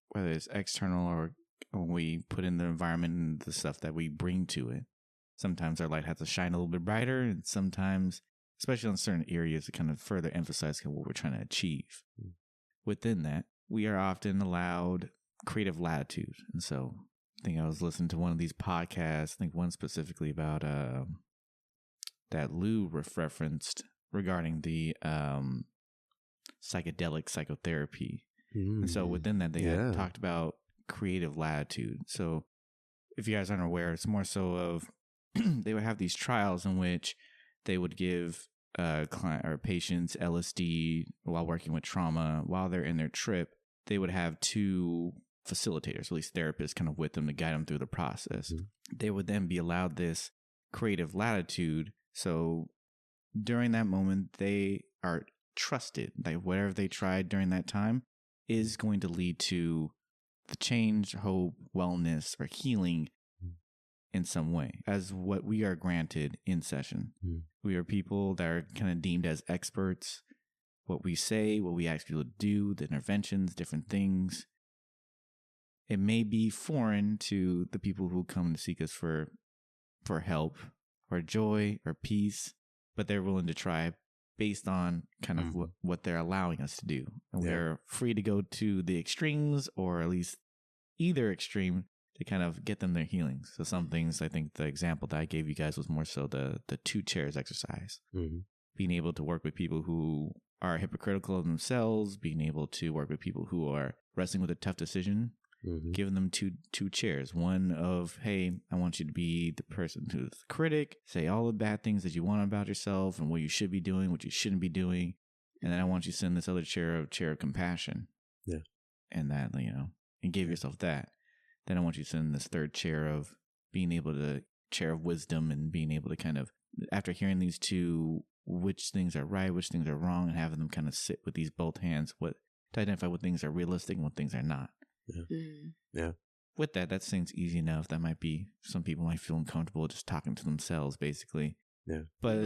whether it's external or when we put in the environment and the stuff that we bring to it. Sometimes our light has to shine a little bit brighter, and sometimes, especially on certain areas, to kind of further emphasize what we're trying to achieve. Within that, we are often allowed creative latitude. And so I think I was listening to one of these podcasts, I think one specifically about that Lou referenced regarding the psychedelic psychotherapy. And so within that, they had talked about creative latitude. So if you guys aren't aware, it's more so of they would have these trials in which they would give client or patients LSD while working with trauma. While they're in their trip, they would have two facilitators, at least therapists, kind of with them to guide them through the process. They would then be allowed this creative latitude. So during that moment, they are trusted. Like whatever they tried during that time is going to lead to the change, hope, wellness, or healing in some way, as what we are granted in session. We are people that are kind of deemed as experts. What we say, what we ask people to do, the interventions, different things. It may be foreign to the people who come to seek us for help, or joy, or peace, but they're willing to try based on kind of what they're allowing us to do. And we're free to go to the extremes, or at least either extreme, to kind of get them their healings. So some things, I think the example that I gave you guys was more so the 2 chairs exercise. Being able to work with people who are hypocritical of themselves, being able to work with people who are wrestling with a tough decision, giving them two chairs. One of, hey, I want you to be the person who's the critic, say all the bad things that you want about yourself and what you should be doing, what you shouldn't be doing. And then I want you to sit in this other chair of compassion. Yeah. And that, and give yourself that. Then I want you to sit in this third chair of chair of wisdom, and being able to kind of, after hearing these 2, which things are right, which things are wrong, and having them kind of sit with these both hands, to identify what things are realistic and what things are not. Yeah. With that seems easy enough. That might be, some people might feel uncomfortable just talking to themselves, basically. Yeah. But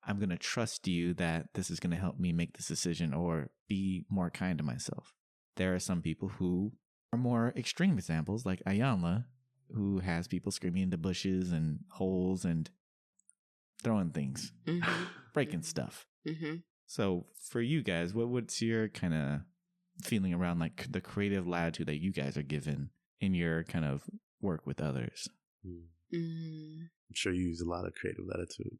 I'm going to trust you that this is going to help me make this decision or be more kind to myself. There are some people who are more extreme examples, like Ayanla, who has people screaming into bushes and holes and throwing things, breaking stuff. So for you guys, what's your kind of feeling around like the creative latitude that you guys are given in your kind of work with others? I'm sure you use a lot of creative latitude.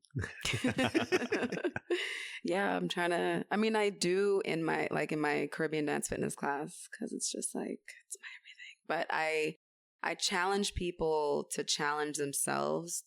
Yeah, I do in my Caribbean dance fitness class, because it's just like, it's my everything. But I challenge people to challenge themselves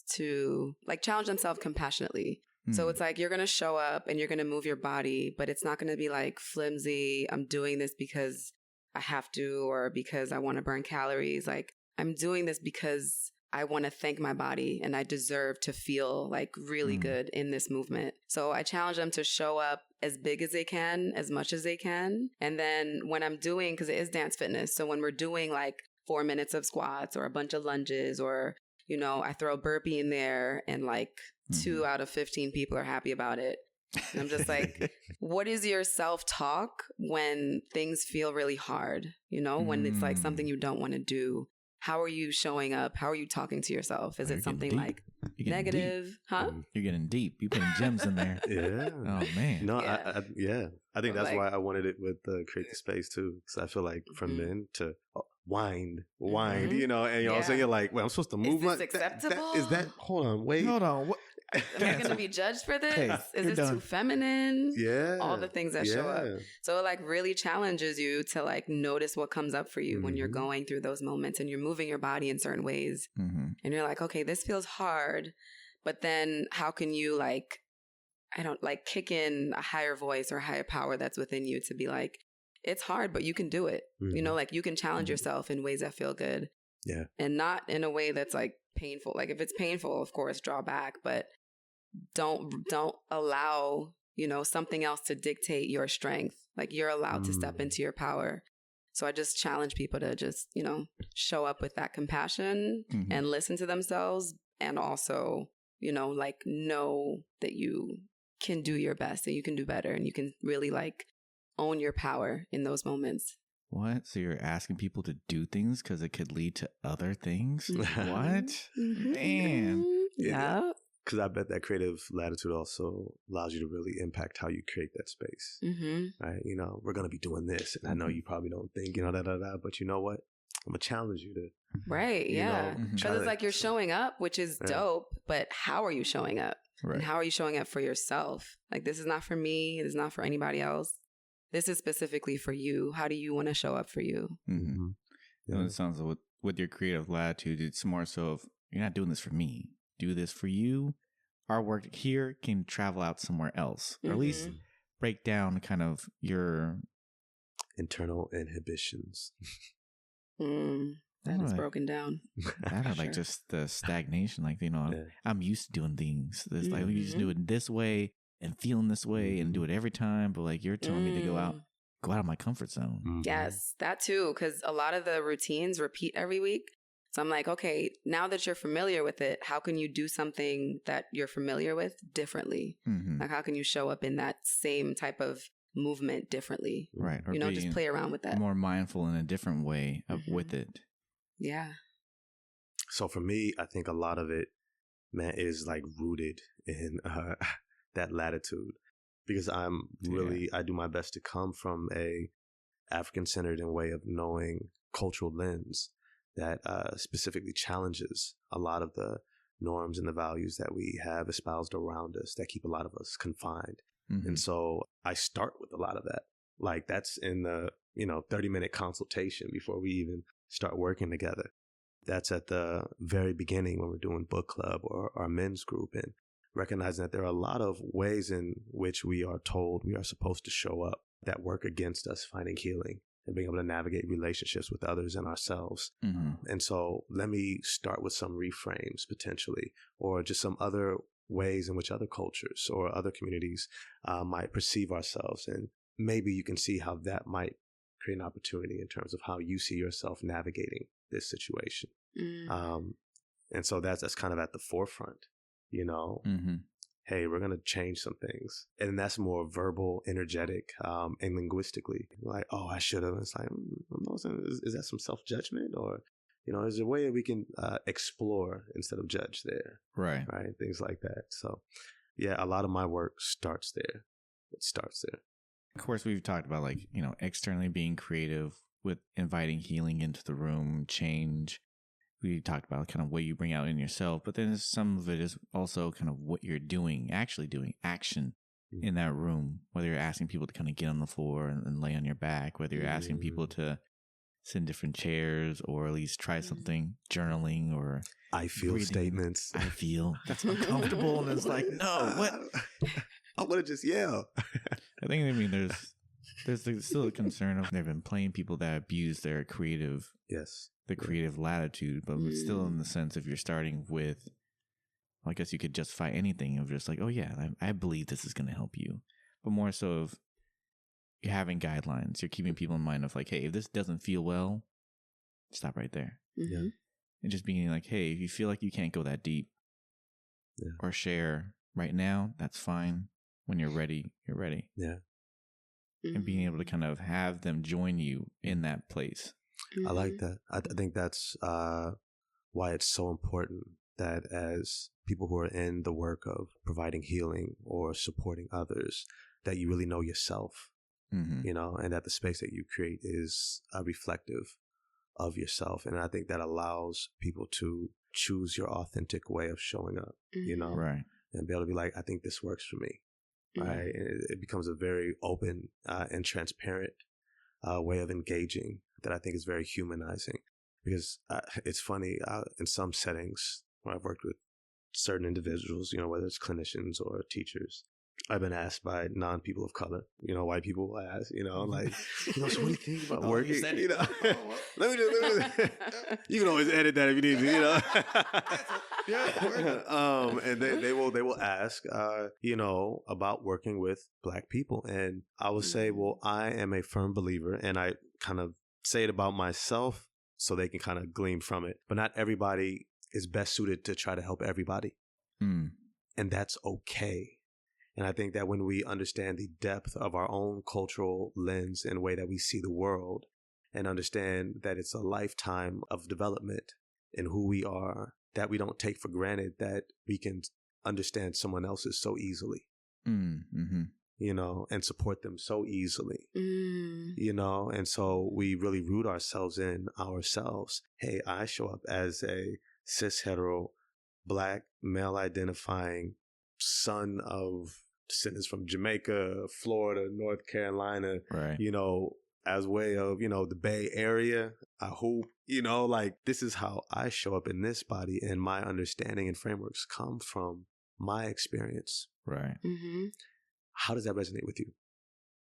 compassionately. So it's like, you're going to show up and you're going to move your body, but it's not going to be like flimsy, I'm doing this because I have to, or because I want to burn calories. Like, I'm doing this because I want to thank my body and I deserve to feel like really good in this movement. So I challenge them to show up as big as they can, as much as they can. And then when I'm doing, because it is dance fitness, so when we're doing like 4 minutes of squats or a bunch of lunges, or, I throw a burpee in there, and like 2 out of 15 people are happy about it. And I'm just like, what is your self-talk when things feel really hard? When it's like something you don't want to do. How are you showing up? How are you talking to yourself? Is it something like negative? Deep. Huh? You're getting deep. You're putting gems in there. Yeah. Oh, man. No, yeah. I think that's why I wanted it with Create the Space, too. Because I feel like for men to wind, and so you're like, well, I'm supposed to move. Is this acceptable? Is that, hold on. What? Am I going to be judged for this? Hey, is this too feminine? Yeah. All the things that show up. So it like really challenges you to like notice what comes up for you when you're going through those moments and you're moving your body in certain ways. And you're like, okay, this feels hard. But then how can you kick in a higher voice or higher power that's within you to be like, it's hard, but you can do it. You can challenge yourself in ways that feel good. Yeah. And not in a way that's like painful. Like if it's painful, of course, draw back, but don't allow, something else to dictate your strength. Like you're allowed to step into your power. So I just challenge people to just, show up with that compassion and listen to themselves, and also, know that you can do your best and you can do better, and you can really own your power in those moments. What? So you're asking people to do things because it could lead to other things? What? Man. Yeah. Because I bet that creative latitude also allows you to really impact how you create that space. Right? We're going to be doing this. And I know you probably don't think, but you know what? I'm going to challenge you to. Right. Yeah. Because it's like you're showing up, which is dope. But how are you showing up? Right. And how are you showing up for yourself? Like, this is not for me. It is not for anybody else. This is specifically for you. How do you want to show up for you? Yeah. It sounds like with your creative latitude, it's more so of, you're not doing this for me. Do this for you. Our work here can travel out somewhere else, or at least break down kind of your internal inhibitions. That is broken down. That or like just the stagnation. Like, I'm used to doing things. It's like we used to do it this way and feeling this way and do it every time. But like you're telling me to go out of my comfort zone. Yes, that too. Because a lot of the routines repeat every week. So I'm like, okay, now that you're familiar with it, how can you do something that you're familiar with differently? Like, how can you show up in that same type of movement differently? Right. Or just play around with that. More mindful in a different way with it. Yeah. So for me, I think a lot of it, man, is like rooted in that latitude, because I do my best to come from a African-centered way of knowing cultural lens that specifically challenges a lot of the norms and the values that we have espoused around us that keep a lot of us confined. And so I start with a lot of that. Like that's in the, 30-minute consultation before we even start working together. That's at the very beginning when we're doing book club or our men's group, and recognizing that there are a lot of ways in which we are told we are supposed to show up that work against us finding healing and being able to navigate relationships with others and ourselves. And so let me start with some reframes potentially, or just some other ways in which other cultures or other communities might perceive ourselves. And maybe you can see how that might create an opportunity in terms of how you see yourself navigating this situation. And so that's kind of at the forefront, Hey, we're going to change some things. And that's more verbal, energetic, and linguistically. Like, oh, I should have. It's like, is that some self-judgment? Or, is there a way that we can explore instead of judge there? Right. Right. Things like that. So, yeah, a lot of my work starts there. It starts there. Of course, we've talked about externally being creative with inviting healing into the room, change. We talked about kind of what you bring out in yourself, but then some of it is also kind of what you're doing, actually doing action in that room, whether you're asking people to kind of get on the floor and lay on your back, whether you're asking people to sit in different chairs or at least try something, journaling or I feel breathing. Statements. I feel that's uncomfortable. And it's like, no, what? I want to just yell. There's still a concern of they've been playing people that abuse their creative creative latitude, but still in the sense if you're starting with, I guess you could justify anything of just like, oh yeah, I believe this is going to help you, but more so of you're having guidelines, you're keeping people in mind of like, hey, if this doesn't feel well, stop right there. And just being like, hey, if you feel like you can't go that deep or share right now, that's fine. When you're ready, you're ready. And being able to kind of have them join you in that place. I like that. I think that's why it's so important that as people who are in the work of providing healing or supporting others, that you really know yourself, and that the space that you create is reflective of yourself. And I think that allows people to choose your authentic way of showing up, right. And be able to be like, I think this works for me. Right. And it becomes a very open and transparent way of engaging that I think is very humanizing, because it's funny in some settings where I've worked with certain individuals, whether it's clinicians or teachers, I've been asked by non-people of color, white people ask, like, so what do you think about working? Let me just, you can always edit that if you need to, and they will ask, about working with Black people. And I will say, well, I am a firm believer, and I kind of say it about myself so they can kind of glean from it, but not everybody is best suited to try to help everybody. And that's okay. And I think that when we understand the depth of our own cultural lens and way that we see the world, and understand that it's a lifetime of development in who we are, that we don't take for granted that we can understand someone else's so easily, and support them so easily, and so we really root ourselves in ourselves. Hey, I show up as a cis hetero Black male identifying son of descendants from Jamaica, Florida, North Carolina, right. As way of, the Bay Area. I hope, like this is how I show up in this body, and my understanding and frameworks come from my experience. Right. How does that resonate with you?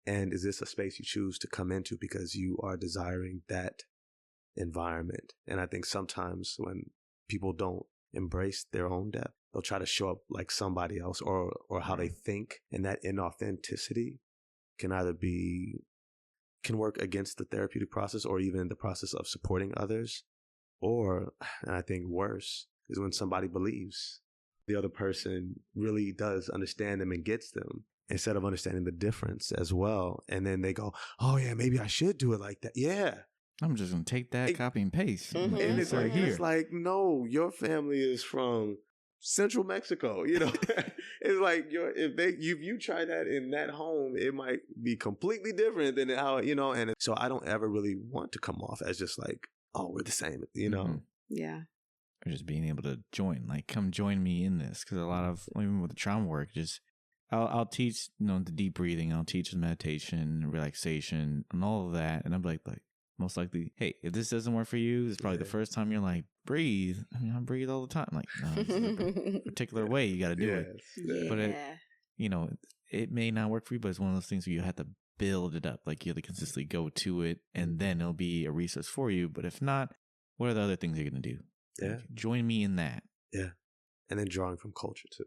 And is this a space you choose to come into because you are desiring that environment. And I think sometimes when people don't embrace their own depth, they'll try to show up like somebody else or how they think. And that inauthenticity can either can work against the therapeutic process or even the process of supporting others. Or, and I think worse, is when somebody believes the other person really does understand them and gets them instead of understanding the difference as well. And then they go, oh yeah, maybe I should do it like that. Yeah. I'm just going to take that, copy and paste. Mm-hmm. And it's like, here. it's like, no, your family is from Central Mexico, you know. It's like if you try that in that home, it might be completely different than how, you know. And so I don't ever really want to come off as just like, oh, we're the same, you know. Mm-hmm. Yeah. Or just being able to join, like, come join me in this, because a lot of, even with the trauma work, just I'll teach, you know, the deep breathing, I'll teach meditation, relaxation, and all of that, and I'm like most likely, hey, if this doesn't work for you, it's probably the first time you're like, breathe. I mean, I breathe all the time. Like, no, this is a particular way you got to do it. Yeah. But it may not work for you, but it's one of those things where you have to build it up. Like, you have to consistently go to it, and then it'll be a resource for you. But if not, what are the other things you're going to do? Yeah. Like, join me in that. Yeah. And then drawing from culture too.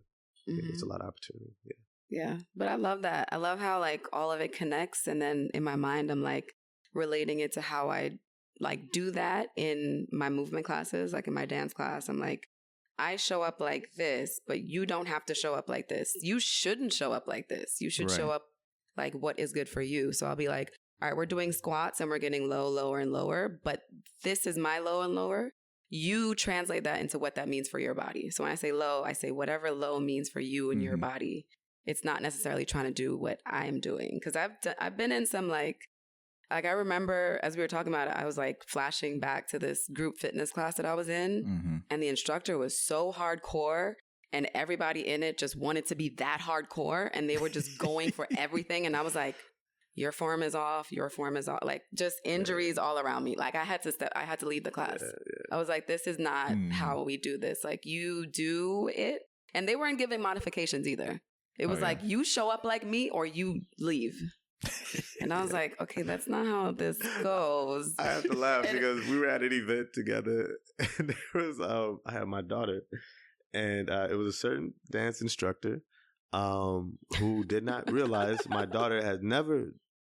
Mm-hmm. It's a lot of opportunity. Yeah. Yeah. But I love that. I love how like all of it connects. And then in my mind, I'm like relating it to how I like do that in my movement classes, like in my dance class. I'm like, I show up like this, but you don't have to show up like this. You shouldn't show up like this. You should show up like what is good for you. So I'll be like, all right, we're doing squats and we're getting low, lower, and lower, but this is my low and lower. You translate that into what that means for your body. So when I say low, I say whatever low means for you and your body. It's not necessarily trying to do what I'm doing. Because I've been in some like I remember as we were talking about it, I was like flashing back to this group fitness class that I was in. And the instructor was so hardcore and everybody in it just wanted to be that hardcore. And they were just going for everything. And I was like, your form is off. Your form is off. Like just injuries all around me. Like I had to leave the class. I was like, this is not how we do this. Like you do it. And they weren't giving modifications either. It was like, you show up like me or you leave. And I was like, okay, that's not how this goes. I have to laugh because we were at an event together and there was, I had my daughter and it was a certain dance instructor who did not realize my daughter had never,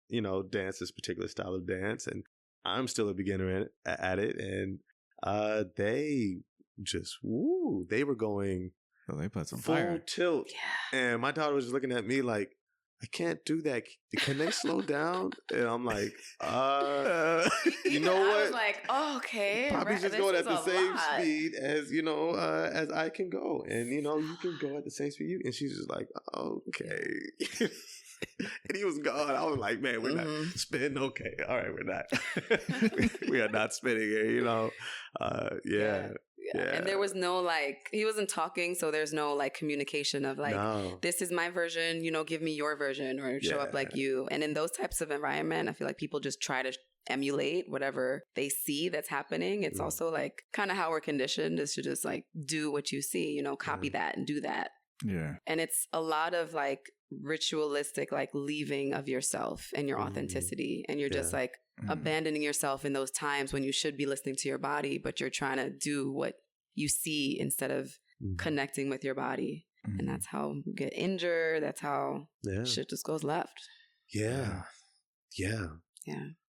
you know, danced this particular style of dance. And I'm still a beginner at it. And they just, they were going they put some full fire. tilt. Yeah. And my daughter was just looking at me like, I can't do that. Can they slow down? And I'm like, you know what? I was like, oh, okay. Poppy's just going at the same speed as, you know, as I can go. And, you know, you can go at the same speed. And she's just like, okay. And he was gone. I was like, man, we're not spinning. Okay. All right, we're not. We are not spinning here, you know. Yeah. And there was no like, he wasn't talking. So there's no like communication of like, this is my version, you know, give me your version or show up like you. And in those types of environment, I feel like people just try to emulate whatever they see that's happening. It's also like kind of how we're conditioned is to just like do what you see, you know, copy that and do that. Yeah. And it's a lot of like ritualistic, like leaving of yourself and your authenticity. And you're just like abandoning yourself in those times when you should be listening to your body, but you're trying to do what you see instead of connecting with your body. And that's how you get injured. That's how shit just goes left. Yeah. Yeah.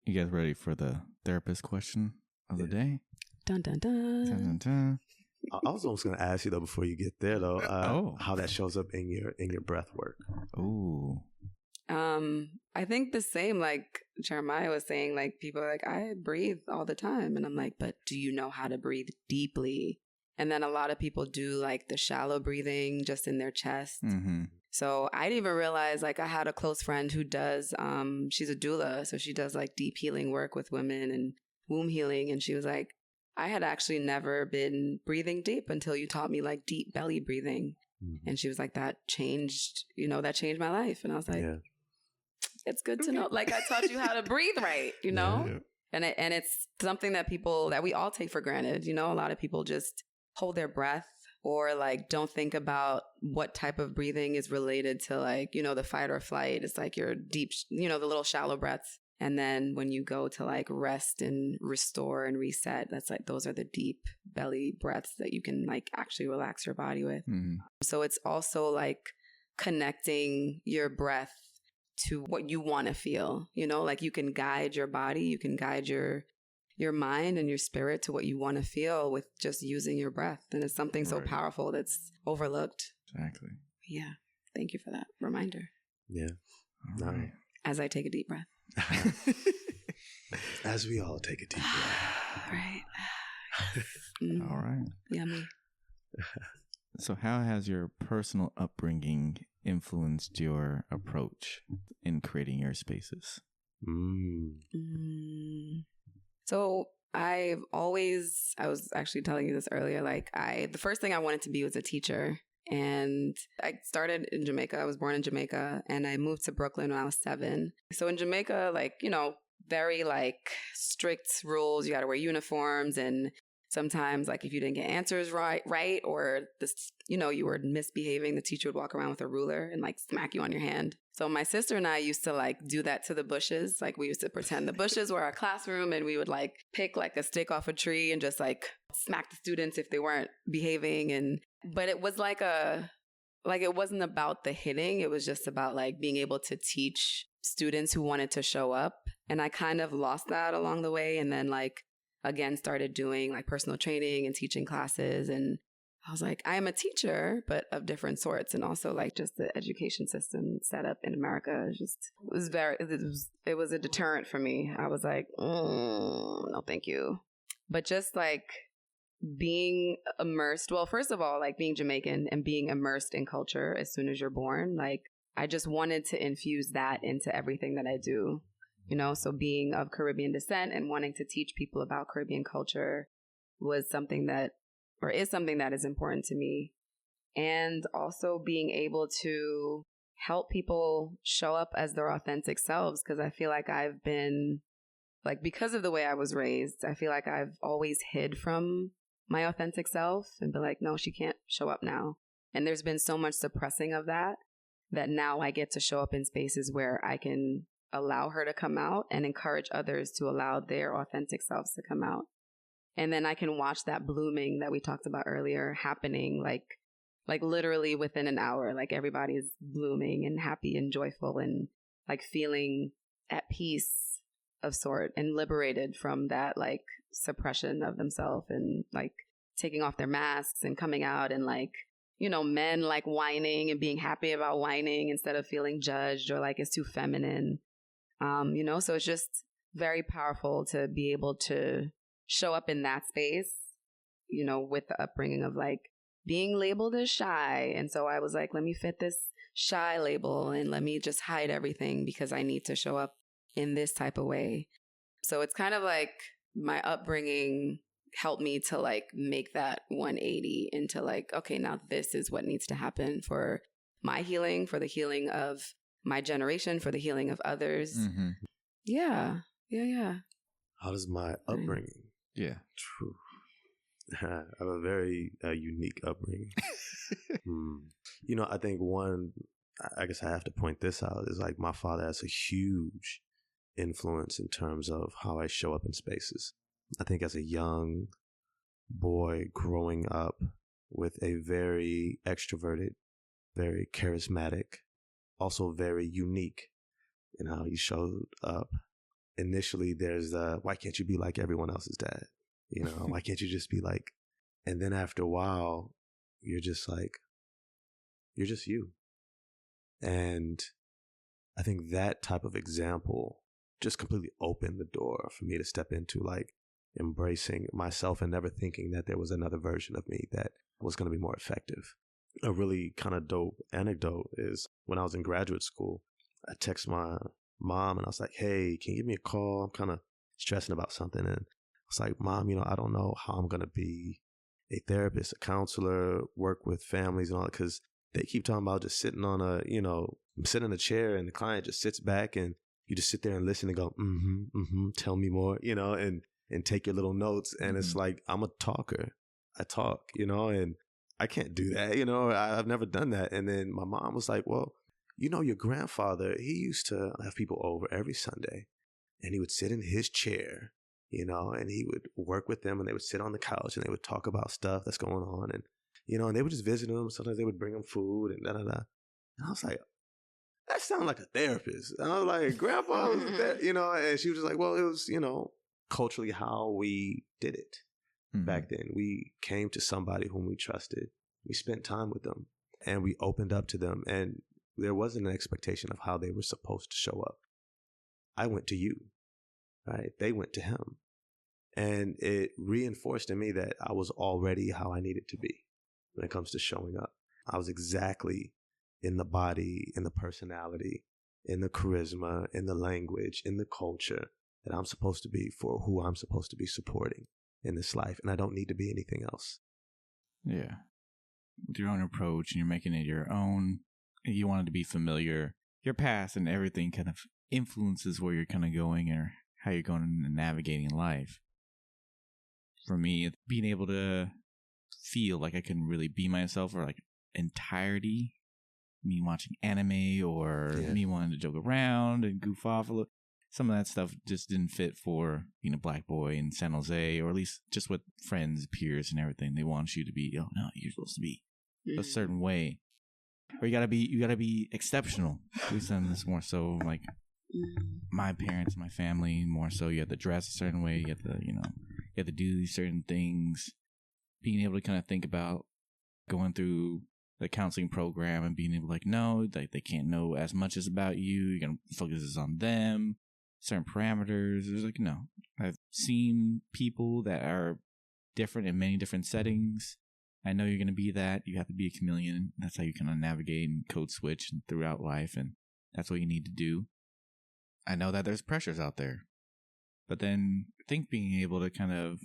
You guys ready for the therapist question of the day? Dun, dun, dun. Dun, dun, dun. I was almost going to ask you though before you get there though, how that shows up in your breath work. Ooh. I think the same, like Jeremiah was saying, like people are like, I breathe all the time. And I'm like, but do you know how to breathe deeply? And then a lot of people do like the shallow breathing just in their chest. So I didn't even realize, like I had a close friend who does, she's a doula. So she does like deep healing work with women and womb healing. And she was like, I had actually never been breathing deep until you taught me like deep belly breathing. And she was like, that changed my life. And I was like, it's good to know. Like I taught you how to breathe right, you know? And it's something that we all take for granted. You know, a lot of people just hold their breath or like don't think about what type of breathing is related to like, you know, the fight or flight. It's like your deep, you know, the little shallow breaths. And then when you go to like rest and restore and reset, that's like, those are the deep belly breaths that you can like actually relax your body with. So it's also like connecting your breath to what you want to feel, you know, like you can guide your body, you can guide your mind and your spirit to what you want to feel with just using your breath. And it's something so powerful that's overlooked. Exactly. Yeah. Thank you for that reminder. Yeah. All right. As I take a deep breath. As we all take a deep breath. Right. All right. Yummy. So how has your personal upbringing influenced your approach in creating your spaces? So I was actually telling you this earlier, like the first thing I wanted to be was a teacher. And I started in Jamaica. I was born in Jamaica and I moved to Brooklyn when I was 7. So in Jamaica, like, you know, very like strict rules. You got to wear uniforms, and sometimes like if you didn't get answers right, or this, you know, you were misbehaving, the teacher would walk around with a ruler and like smack you on your hand. So my sister and I used to like do that to the bushes. Like we used to pretend the bushes were our classroom, and we would like pick like a stick off a tree and just like smack the students if they weren't behaving. But it was like it wasn't about the hitting. It was just about like being able to teach students who wanted to show up. And I kind of lost that along the way. And then like, again, started doing like personal training and teaching classes. And I was like, I am a teacher, but of different sorts. And also like just the education system set up in America it was a deterrent for me. I was like, no, thank you. But just like being immersed, well, first of all, like being Jamaican and being immersed in culture as soon as you're born, like I just wanted to infuse that into everything that I do, you know? So being of Caribbean descent and wanting to teach people about Caribbean culture was something that is important to me. And also being able to help people show up as their authentic selves, because I feel like I've been, like, because of the way I was raised, I feel like I've always hid from my authentic self and be like, no, she can't show up now. And there's been so much suppressing of that now I get to show up in spaces where I can allow her to come out and encourage others to allow their authentic selves to come out. And then I can watch that blooming that we talked about earlier happening like literally within an hour. Like everybody's blooming and happy and joyful and like feeling at peace of sort and liberated from that like suppression of themselves and like taking off their masks and coming out, and like, you know, men like whining and being happy about whining instead of feeling judged or like it's too feminine. You know, so it's just very powerful to be able to show up in that space, you know, with the upbringing of like being labeled as shy. And so I was like, let me fit this shy label and let me just hide everything because I need to show up in this type of way. So it's kind of like my upbringing helped me to like make that 180 into like, okay, now this is what needs to happen for my healing, for the healing of my generation, for the healing of others. Mm-hmm. Yeah. How does my upbringing? Yeah. True. I have a very unique upbringing. You know, I think I guess I have to point this out, is like my father has a huge influence in terms of how I show up in spaces. I think as a young boy growing up with a very extroverted, very charismatic, also very unique in how he showed up. Initially, there's why can't you be like everyone else's dad? You know, why can't you just be like, and then after a while, you're just like, you're just you. And I think that type of example just completely opened the door for me to step into like embracing myself and never thinking that there was another version of me that was going to be more effective. A really kind of dope anecdote is when I was in graduate school, I texted my mom and I was like, hey, can you give me a call? I'm kind of stressing about something. And I was like, Mom, you know, I don't know how I'm going to be a therapist, a counselor, work with families and all that, because they keep talking about just sitting on sit in a chair and the client just sits back and you just sit there and listen and go, tell me more, you know, and take your little notes. And it's like, I'm a talker. I talk, you know, and I can't do that, you know, I've never done that. And then my mom was like, well, you know, your grandfather, he used to have people over every Sunday and he would sit in his chair, and he would work with them, and they would sit on the couch and they would talk about stuff that's going on. And, and they would just visit him. Sometimes they would bring him food and da-da-da. And I was like, that sounds like a therapist. And I was like, Grandpa was there, and she was just like, well, it was, culturally how we did it back then. We came to somebody whom we trusted. We spent time with them and we opened up to them. And there wasn't an expectation of how they were supposed to show up. I went to you, right? They went to him. And it reinforced in me that I was already how I needed to be when it comes to showing up. I was exactly in the body, in the personality, in the charisma, in the language, in the culture that I'm supposed to be for who I'm supposed to be supporting in this life. And I don't need to be anything else. Yeah. With your own approach, and you're making it your own. You want it to be familiar. Your past and everything kind of influences where you're kind of going or how you're going and navigating life. For me, being able to feel like I can really be myself, or like entirety, me watching anime or me wanting to joke around and goof off a little. Some of that stuff just didn't fit for being a black boy in San Jose, or at least just with friends, peers, and everything. They want you to be, oh no, you're supposed to be a certain way, or you gotta be exceptional. At least on this more so like my parents, my family, more so. You have to dress a certain way. You have to, you have to do these certain things. Being able to kind of think about going through the counseling program and being able to like, no, they can't know as much as about you. You're going to focus on them, certain parameters. There's like, no, I've seen people that are different in many different settings. I know you're going to be that. You have to be a chameleon. That's how you kind of navigate and code switch throughout life. And that's what you need to do. I know that there's pressures out there, but then I think being able to kind of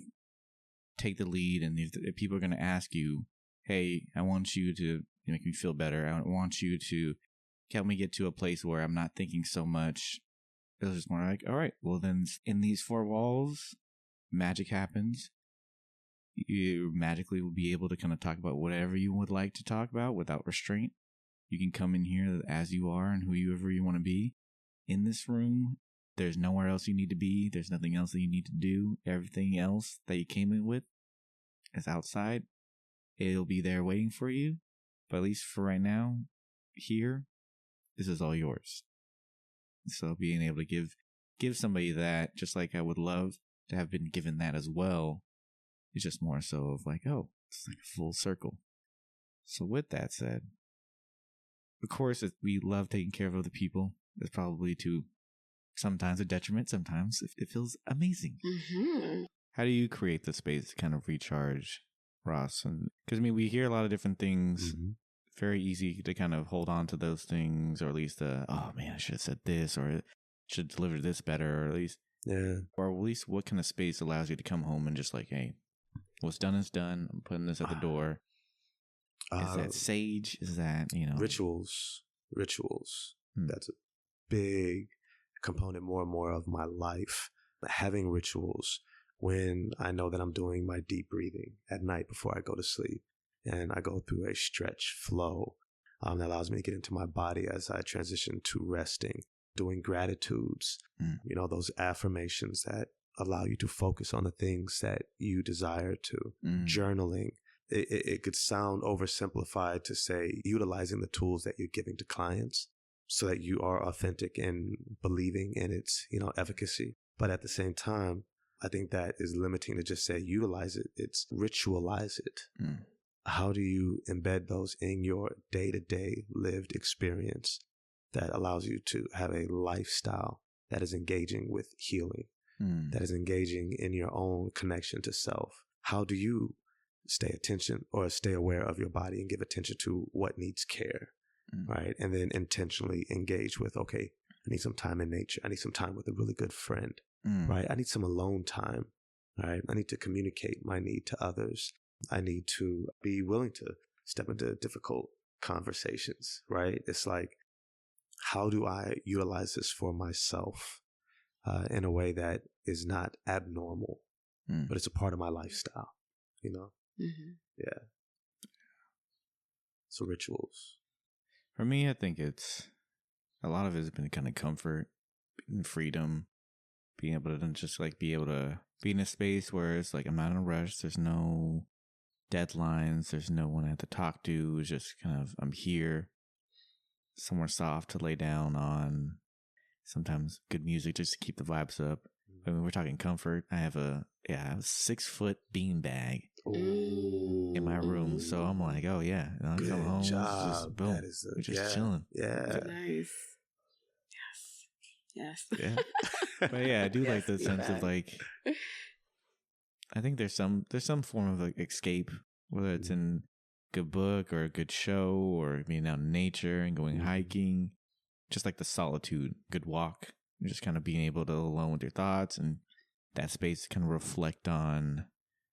take the lead, and if people are going to ask you, hey, I want you to make me feel better. I want you to help me get to a place where I'm not thinking so much. It was just more like, all right, well then in these four walls, magic happens. You magically will be able to kind of talk about whatever you would like to talk about without restraint. You can come in here as you are and whoever you want to be. In this room, there's nowhere else you need to be. There's nothing else that you need to do. Everything else that you came in with is outside. It'll be there waiting for you. But at least for right now, here, this is all yours. So being able to give somebody that, just like I would love to have been given that as well, it's just more so of like, oh, it's like a full circle. So with that said, of course, we love taking care of other people. That's probably to sometimes a detriment. Sometimes it feels amazing. Mm-hmm. How do you create the space to kind of recharge, Ross? And because we hear a lot of different things. Mm-hmm. Very easy to kind of hold on to those things, or at least, oh man, I should have said this, or should have delivered this better, or at least, what kind of space allows you to come home and just like, hey, what's done is done. I'm putting this at the door. Is that sage? Is that, rituals? That's a big component more and more of my life. Having rituals when I know that I'm doing my deep breathing at night before I go to sleep, and I go through a stretch flow that allows me to get into my body as I transition to resting, doing gratitudes, those affirmations that allow you to focus on the things that you desire to, journaling. It could sound oversimplified to say utilizing the tools that you're giving to clients so that you are authentic in believing in its, efficacy. But at the same time, I think that is limiting to just say utilize it. It's ritualize it. How do you embed those in your day-to-day lived experience that allows you to have a lifestyle that is engaging with healing, that is engaging in your own connection to self? How do you stay aware of your body and give attention to what needs care, right? And then intentionally engage with, okay, I need some time in nature. I need some time with a really good friend, right? I need some alone time, right? I need to communicate my need to others. I need to be willing to step into difficult conversations, right? It's like, how do I utilize this for myself in a way that is not abnormal, but it's a part of my lifestyle, Mm-hmm. Yeah. So rituals. For me, I think a lot of it has been kind of comfort and freedom. being able to just like be able to be in a space where it's like I'm not in a rush. There's no deadlines. There's no one I have to talk to. It's just kind of I'm here, somewhere soft to lay down on. Sometimes good music just to keep the vibes up. I mean, we're talking comfort. I have a 6-foot bean bag in my room, so I'm like, oh yeah, I come home, just boom, we're just chilling. Yeah, nice. Yes. Yeah. But yeah, I do like the sense of like, I think there's some form of like escape, whether it's in a good book or a good show or being out in nature and going hiking, just like the solitude, good walk, just kind of being able to alone with your thoughts and that space to kind of reflect on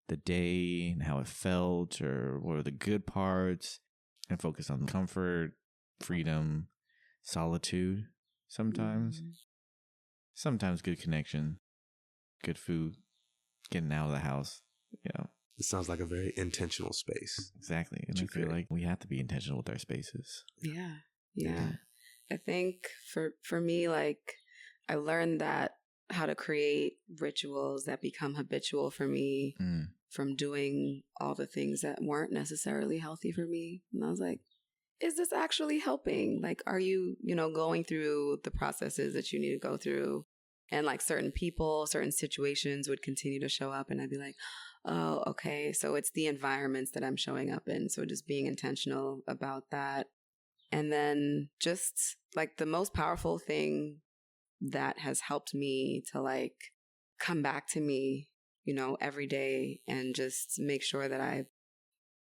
the day and how it felt or what are the good parts and focus on comfort, freedom, solitude sometimes. Sometimes good connection, good food, getting out of the house, you know. It sounds like a very intentional space. Exactly. And I feel like we have to be intentional with our spaces. Yeah. I think for me, like, I learned that how to create rituals that become habitual for me from doing all the things that weren't necessarily healthy for me. And I was like, is this actually helping? Like, are you, going through the processes that you need to go through? And like certain people, certain situations would continue to show up and I'd be like, oh, okay. So it's the environments that I'm showing up in. So just being intentional about that. And then just like the most powerful thing that has helped me to like come back to me, every day and just make sure that I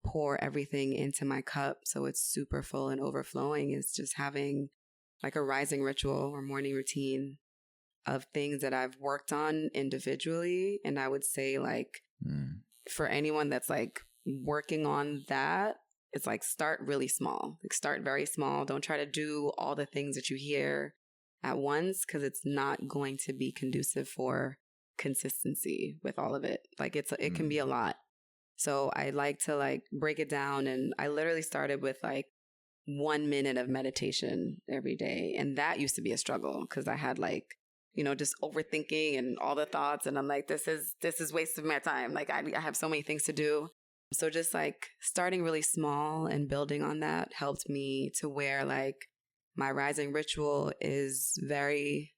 pour everything into my cup so it's super full and overflowing is just having like a rising ritual or morning routine of things that I've worked on individually. And I would say like for anyone that's like working on that, it's like start really small, like start very small. Don't try to do all the things that you hear at once because it's not going to be conducive for consistency with all of it. Like it can be a lot. So I like to like break it down. And I literally started with like 1 minute of meditation every day. And that used to be a struggle because I had like, just overthinking and all the thoughts. And I'm like, this is wasting my time. Like I have so many things to do. So just like starting really small and building on that helped me to where like my rising ritual is very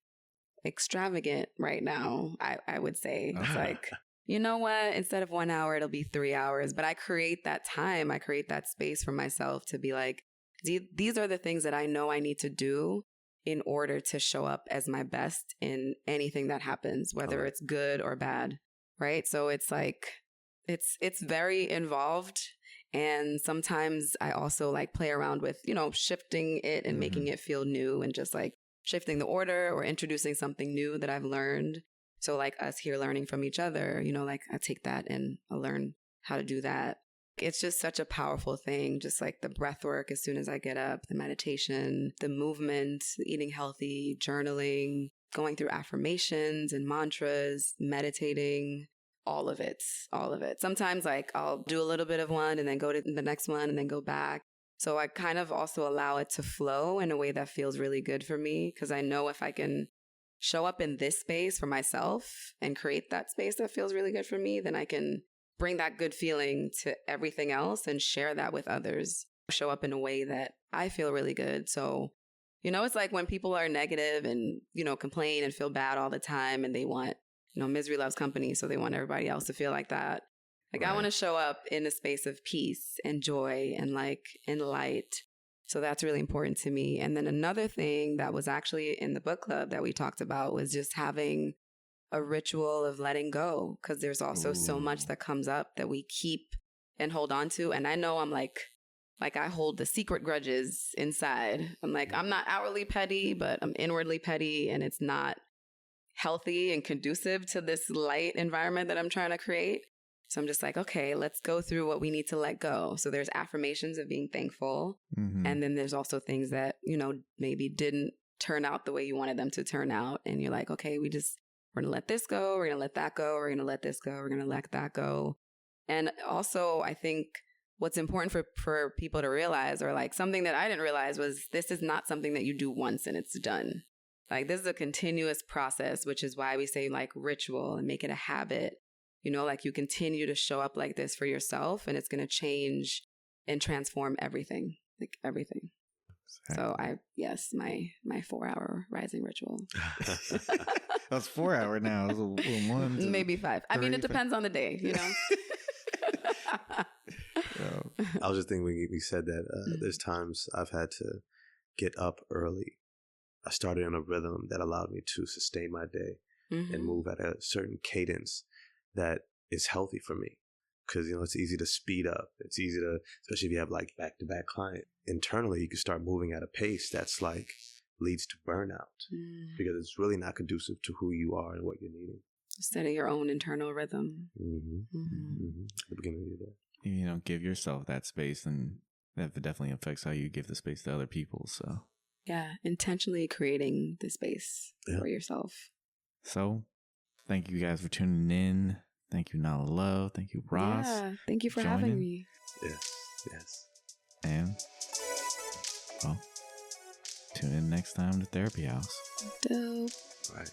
extravagant right now. I would say it's like, you know what? Instead of 1 hour, it'll be 3 hours. But I create that time. I create that space for myself to be like, these are the things that I know I need to do in order to show up as my best in anything that happens, whether it's good or bad. Right. So it's like, it's very involved. And sometimes I also like play around with, shifting it and making it feel new and just like shifting the order or introducing something new that I've learned. So like us here learning from each other, like I take that and I learn how to do that. It's just such a powerful thing. Just like the breath work as soon as I get up, the meditation, the movement, eating healthy, journaling, going through affirmations and mantras, meditating, all of it. Sometimes like I'll do a little bit of one and then go to the next one and then go back. So I kind of also allow it to flow in a way that feels really good for me because I know if I can show up in this space for myself and create that space that feels really good for me, then I can bring that good feeling to everything else and share that with others. Show up in a way that I feel really good. So, it's like when people are negative and, complain and feel bad all the time and they want, misery loves company. So they want everybody else to feel like that. Like I want to show up in a space of peace and joy and like in light. So that's really important to me. And then another thing that was actually in the book club that we talked about was just having a ritual of letting go. Because there's also so much that comes up that we keep and hold on to. And I know I'm like I hold the secret grudges inside. I'm like, I'm not outwardly petty, but I'm inwardly petty. And it's not healthy and conducive to this light environment that I'm trying to create. So I'm just like, okay, let's go through what we need to let go. So there's affirmations of being thankful. And then there's also things that, maybe didn't turn out the way you wanted them to turn out. And you're like, okay, we're going to let this go. We're going to let that go. We're going to let this go. We're going to let that go. And also, I think what's important for people to realize, or like something that I didn't realize, was this is not something that you do once and it's done. Like, this is a continuous process, which is why we say like ritual and make it a habit. You know, like you continue to show up like this for yourself, and it's going to change and transform everything, like everything. Exactly. So my 4-hour rising ritual. That's 4 hour now. It was one to Maybe 5. I mean, it depends on the day, you know? I was just thinking when we said that there's times I've had to get up early. I started in a rhythm that allowed me to sustain my day and move at a certain cadence that is healthy for me. Because, you know, it's easy to speed up. It's easy to, especially if you have like back-to-back client. Internally, you can start moving at a pace that's like leads to burnout because it's really not conducive to who you are and what you're needing. Setting your own internal rhythm. At the beginning of your day. You know, give yourself that space, and that definitely affects how you give the space to other people. So, yeah, intentionally creating the space for yourself. So, thank you guys for tuning in. Thank you, Nalah Love. Thank you, Ross. Yeah, thank you for having me. Yes. And, well, tune in next time to Therapy House. Dope. Right.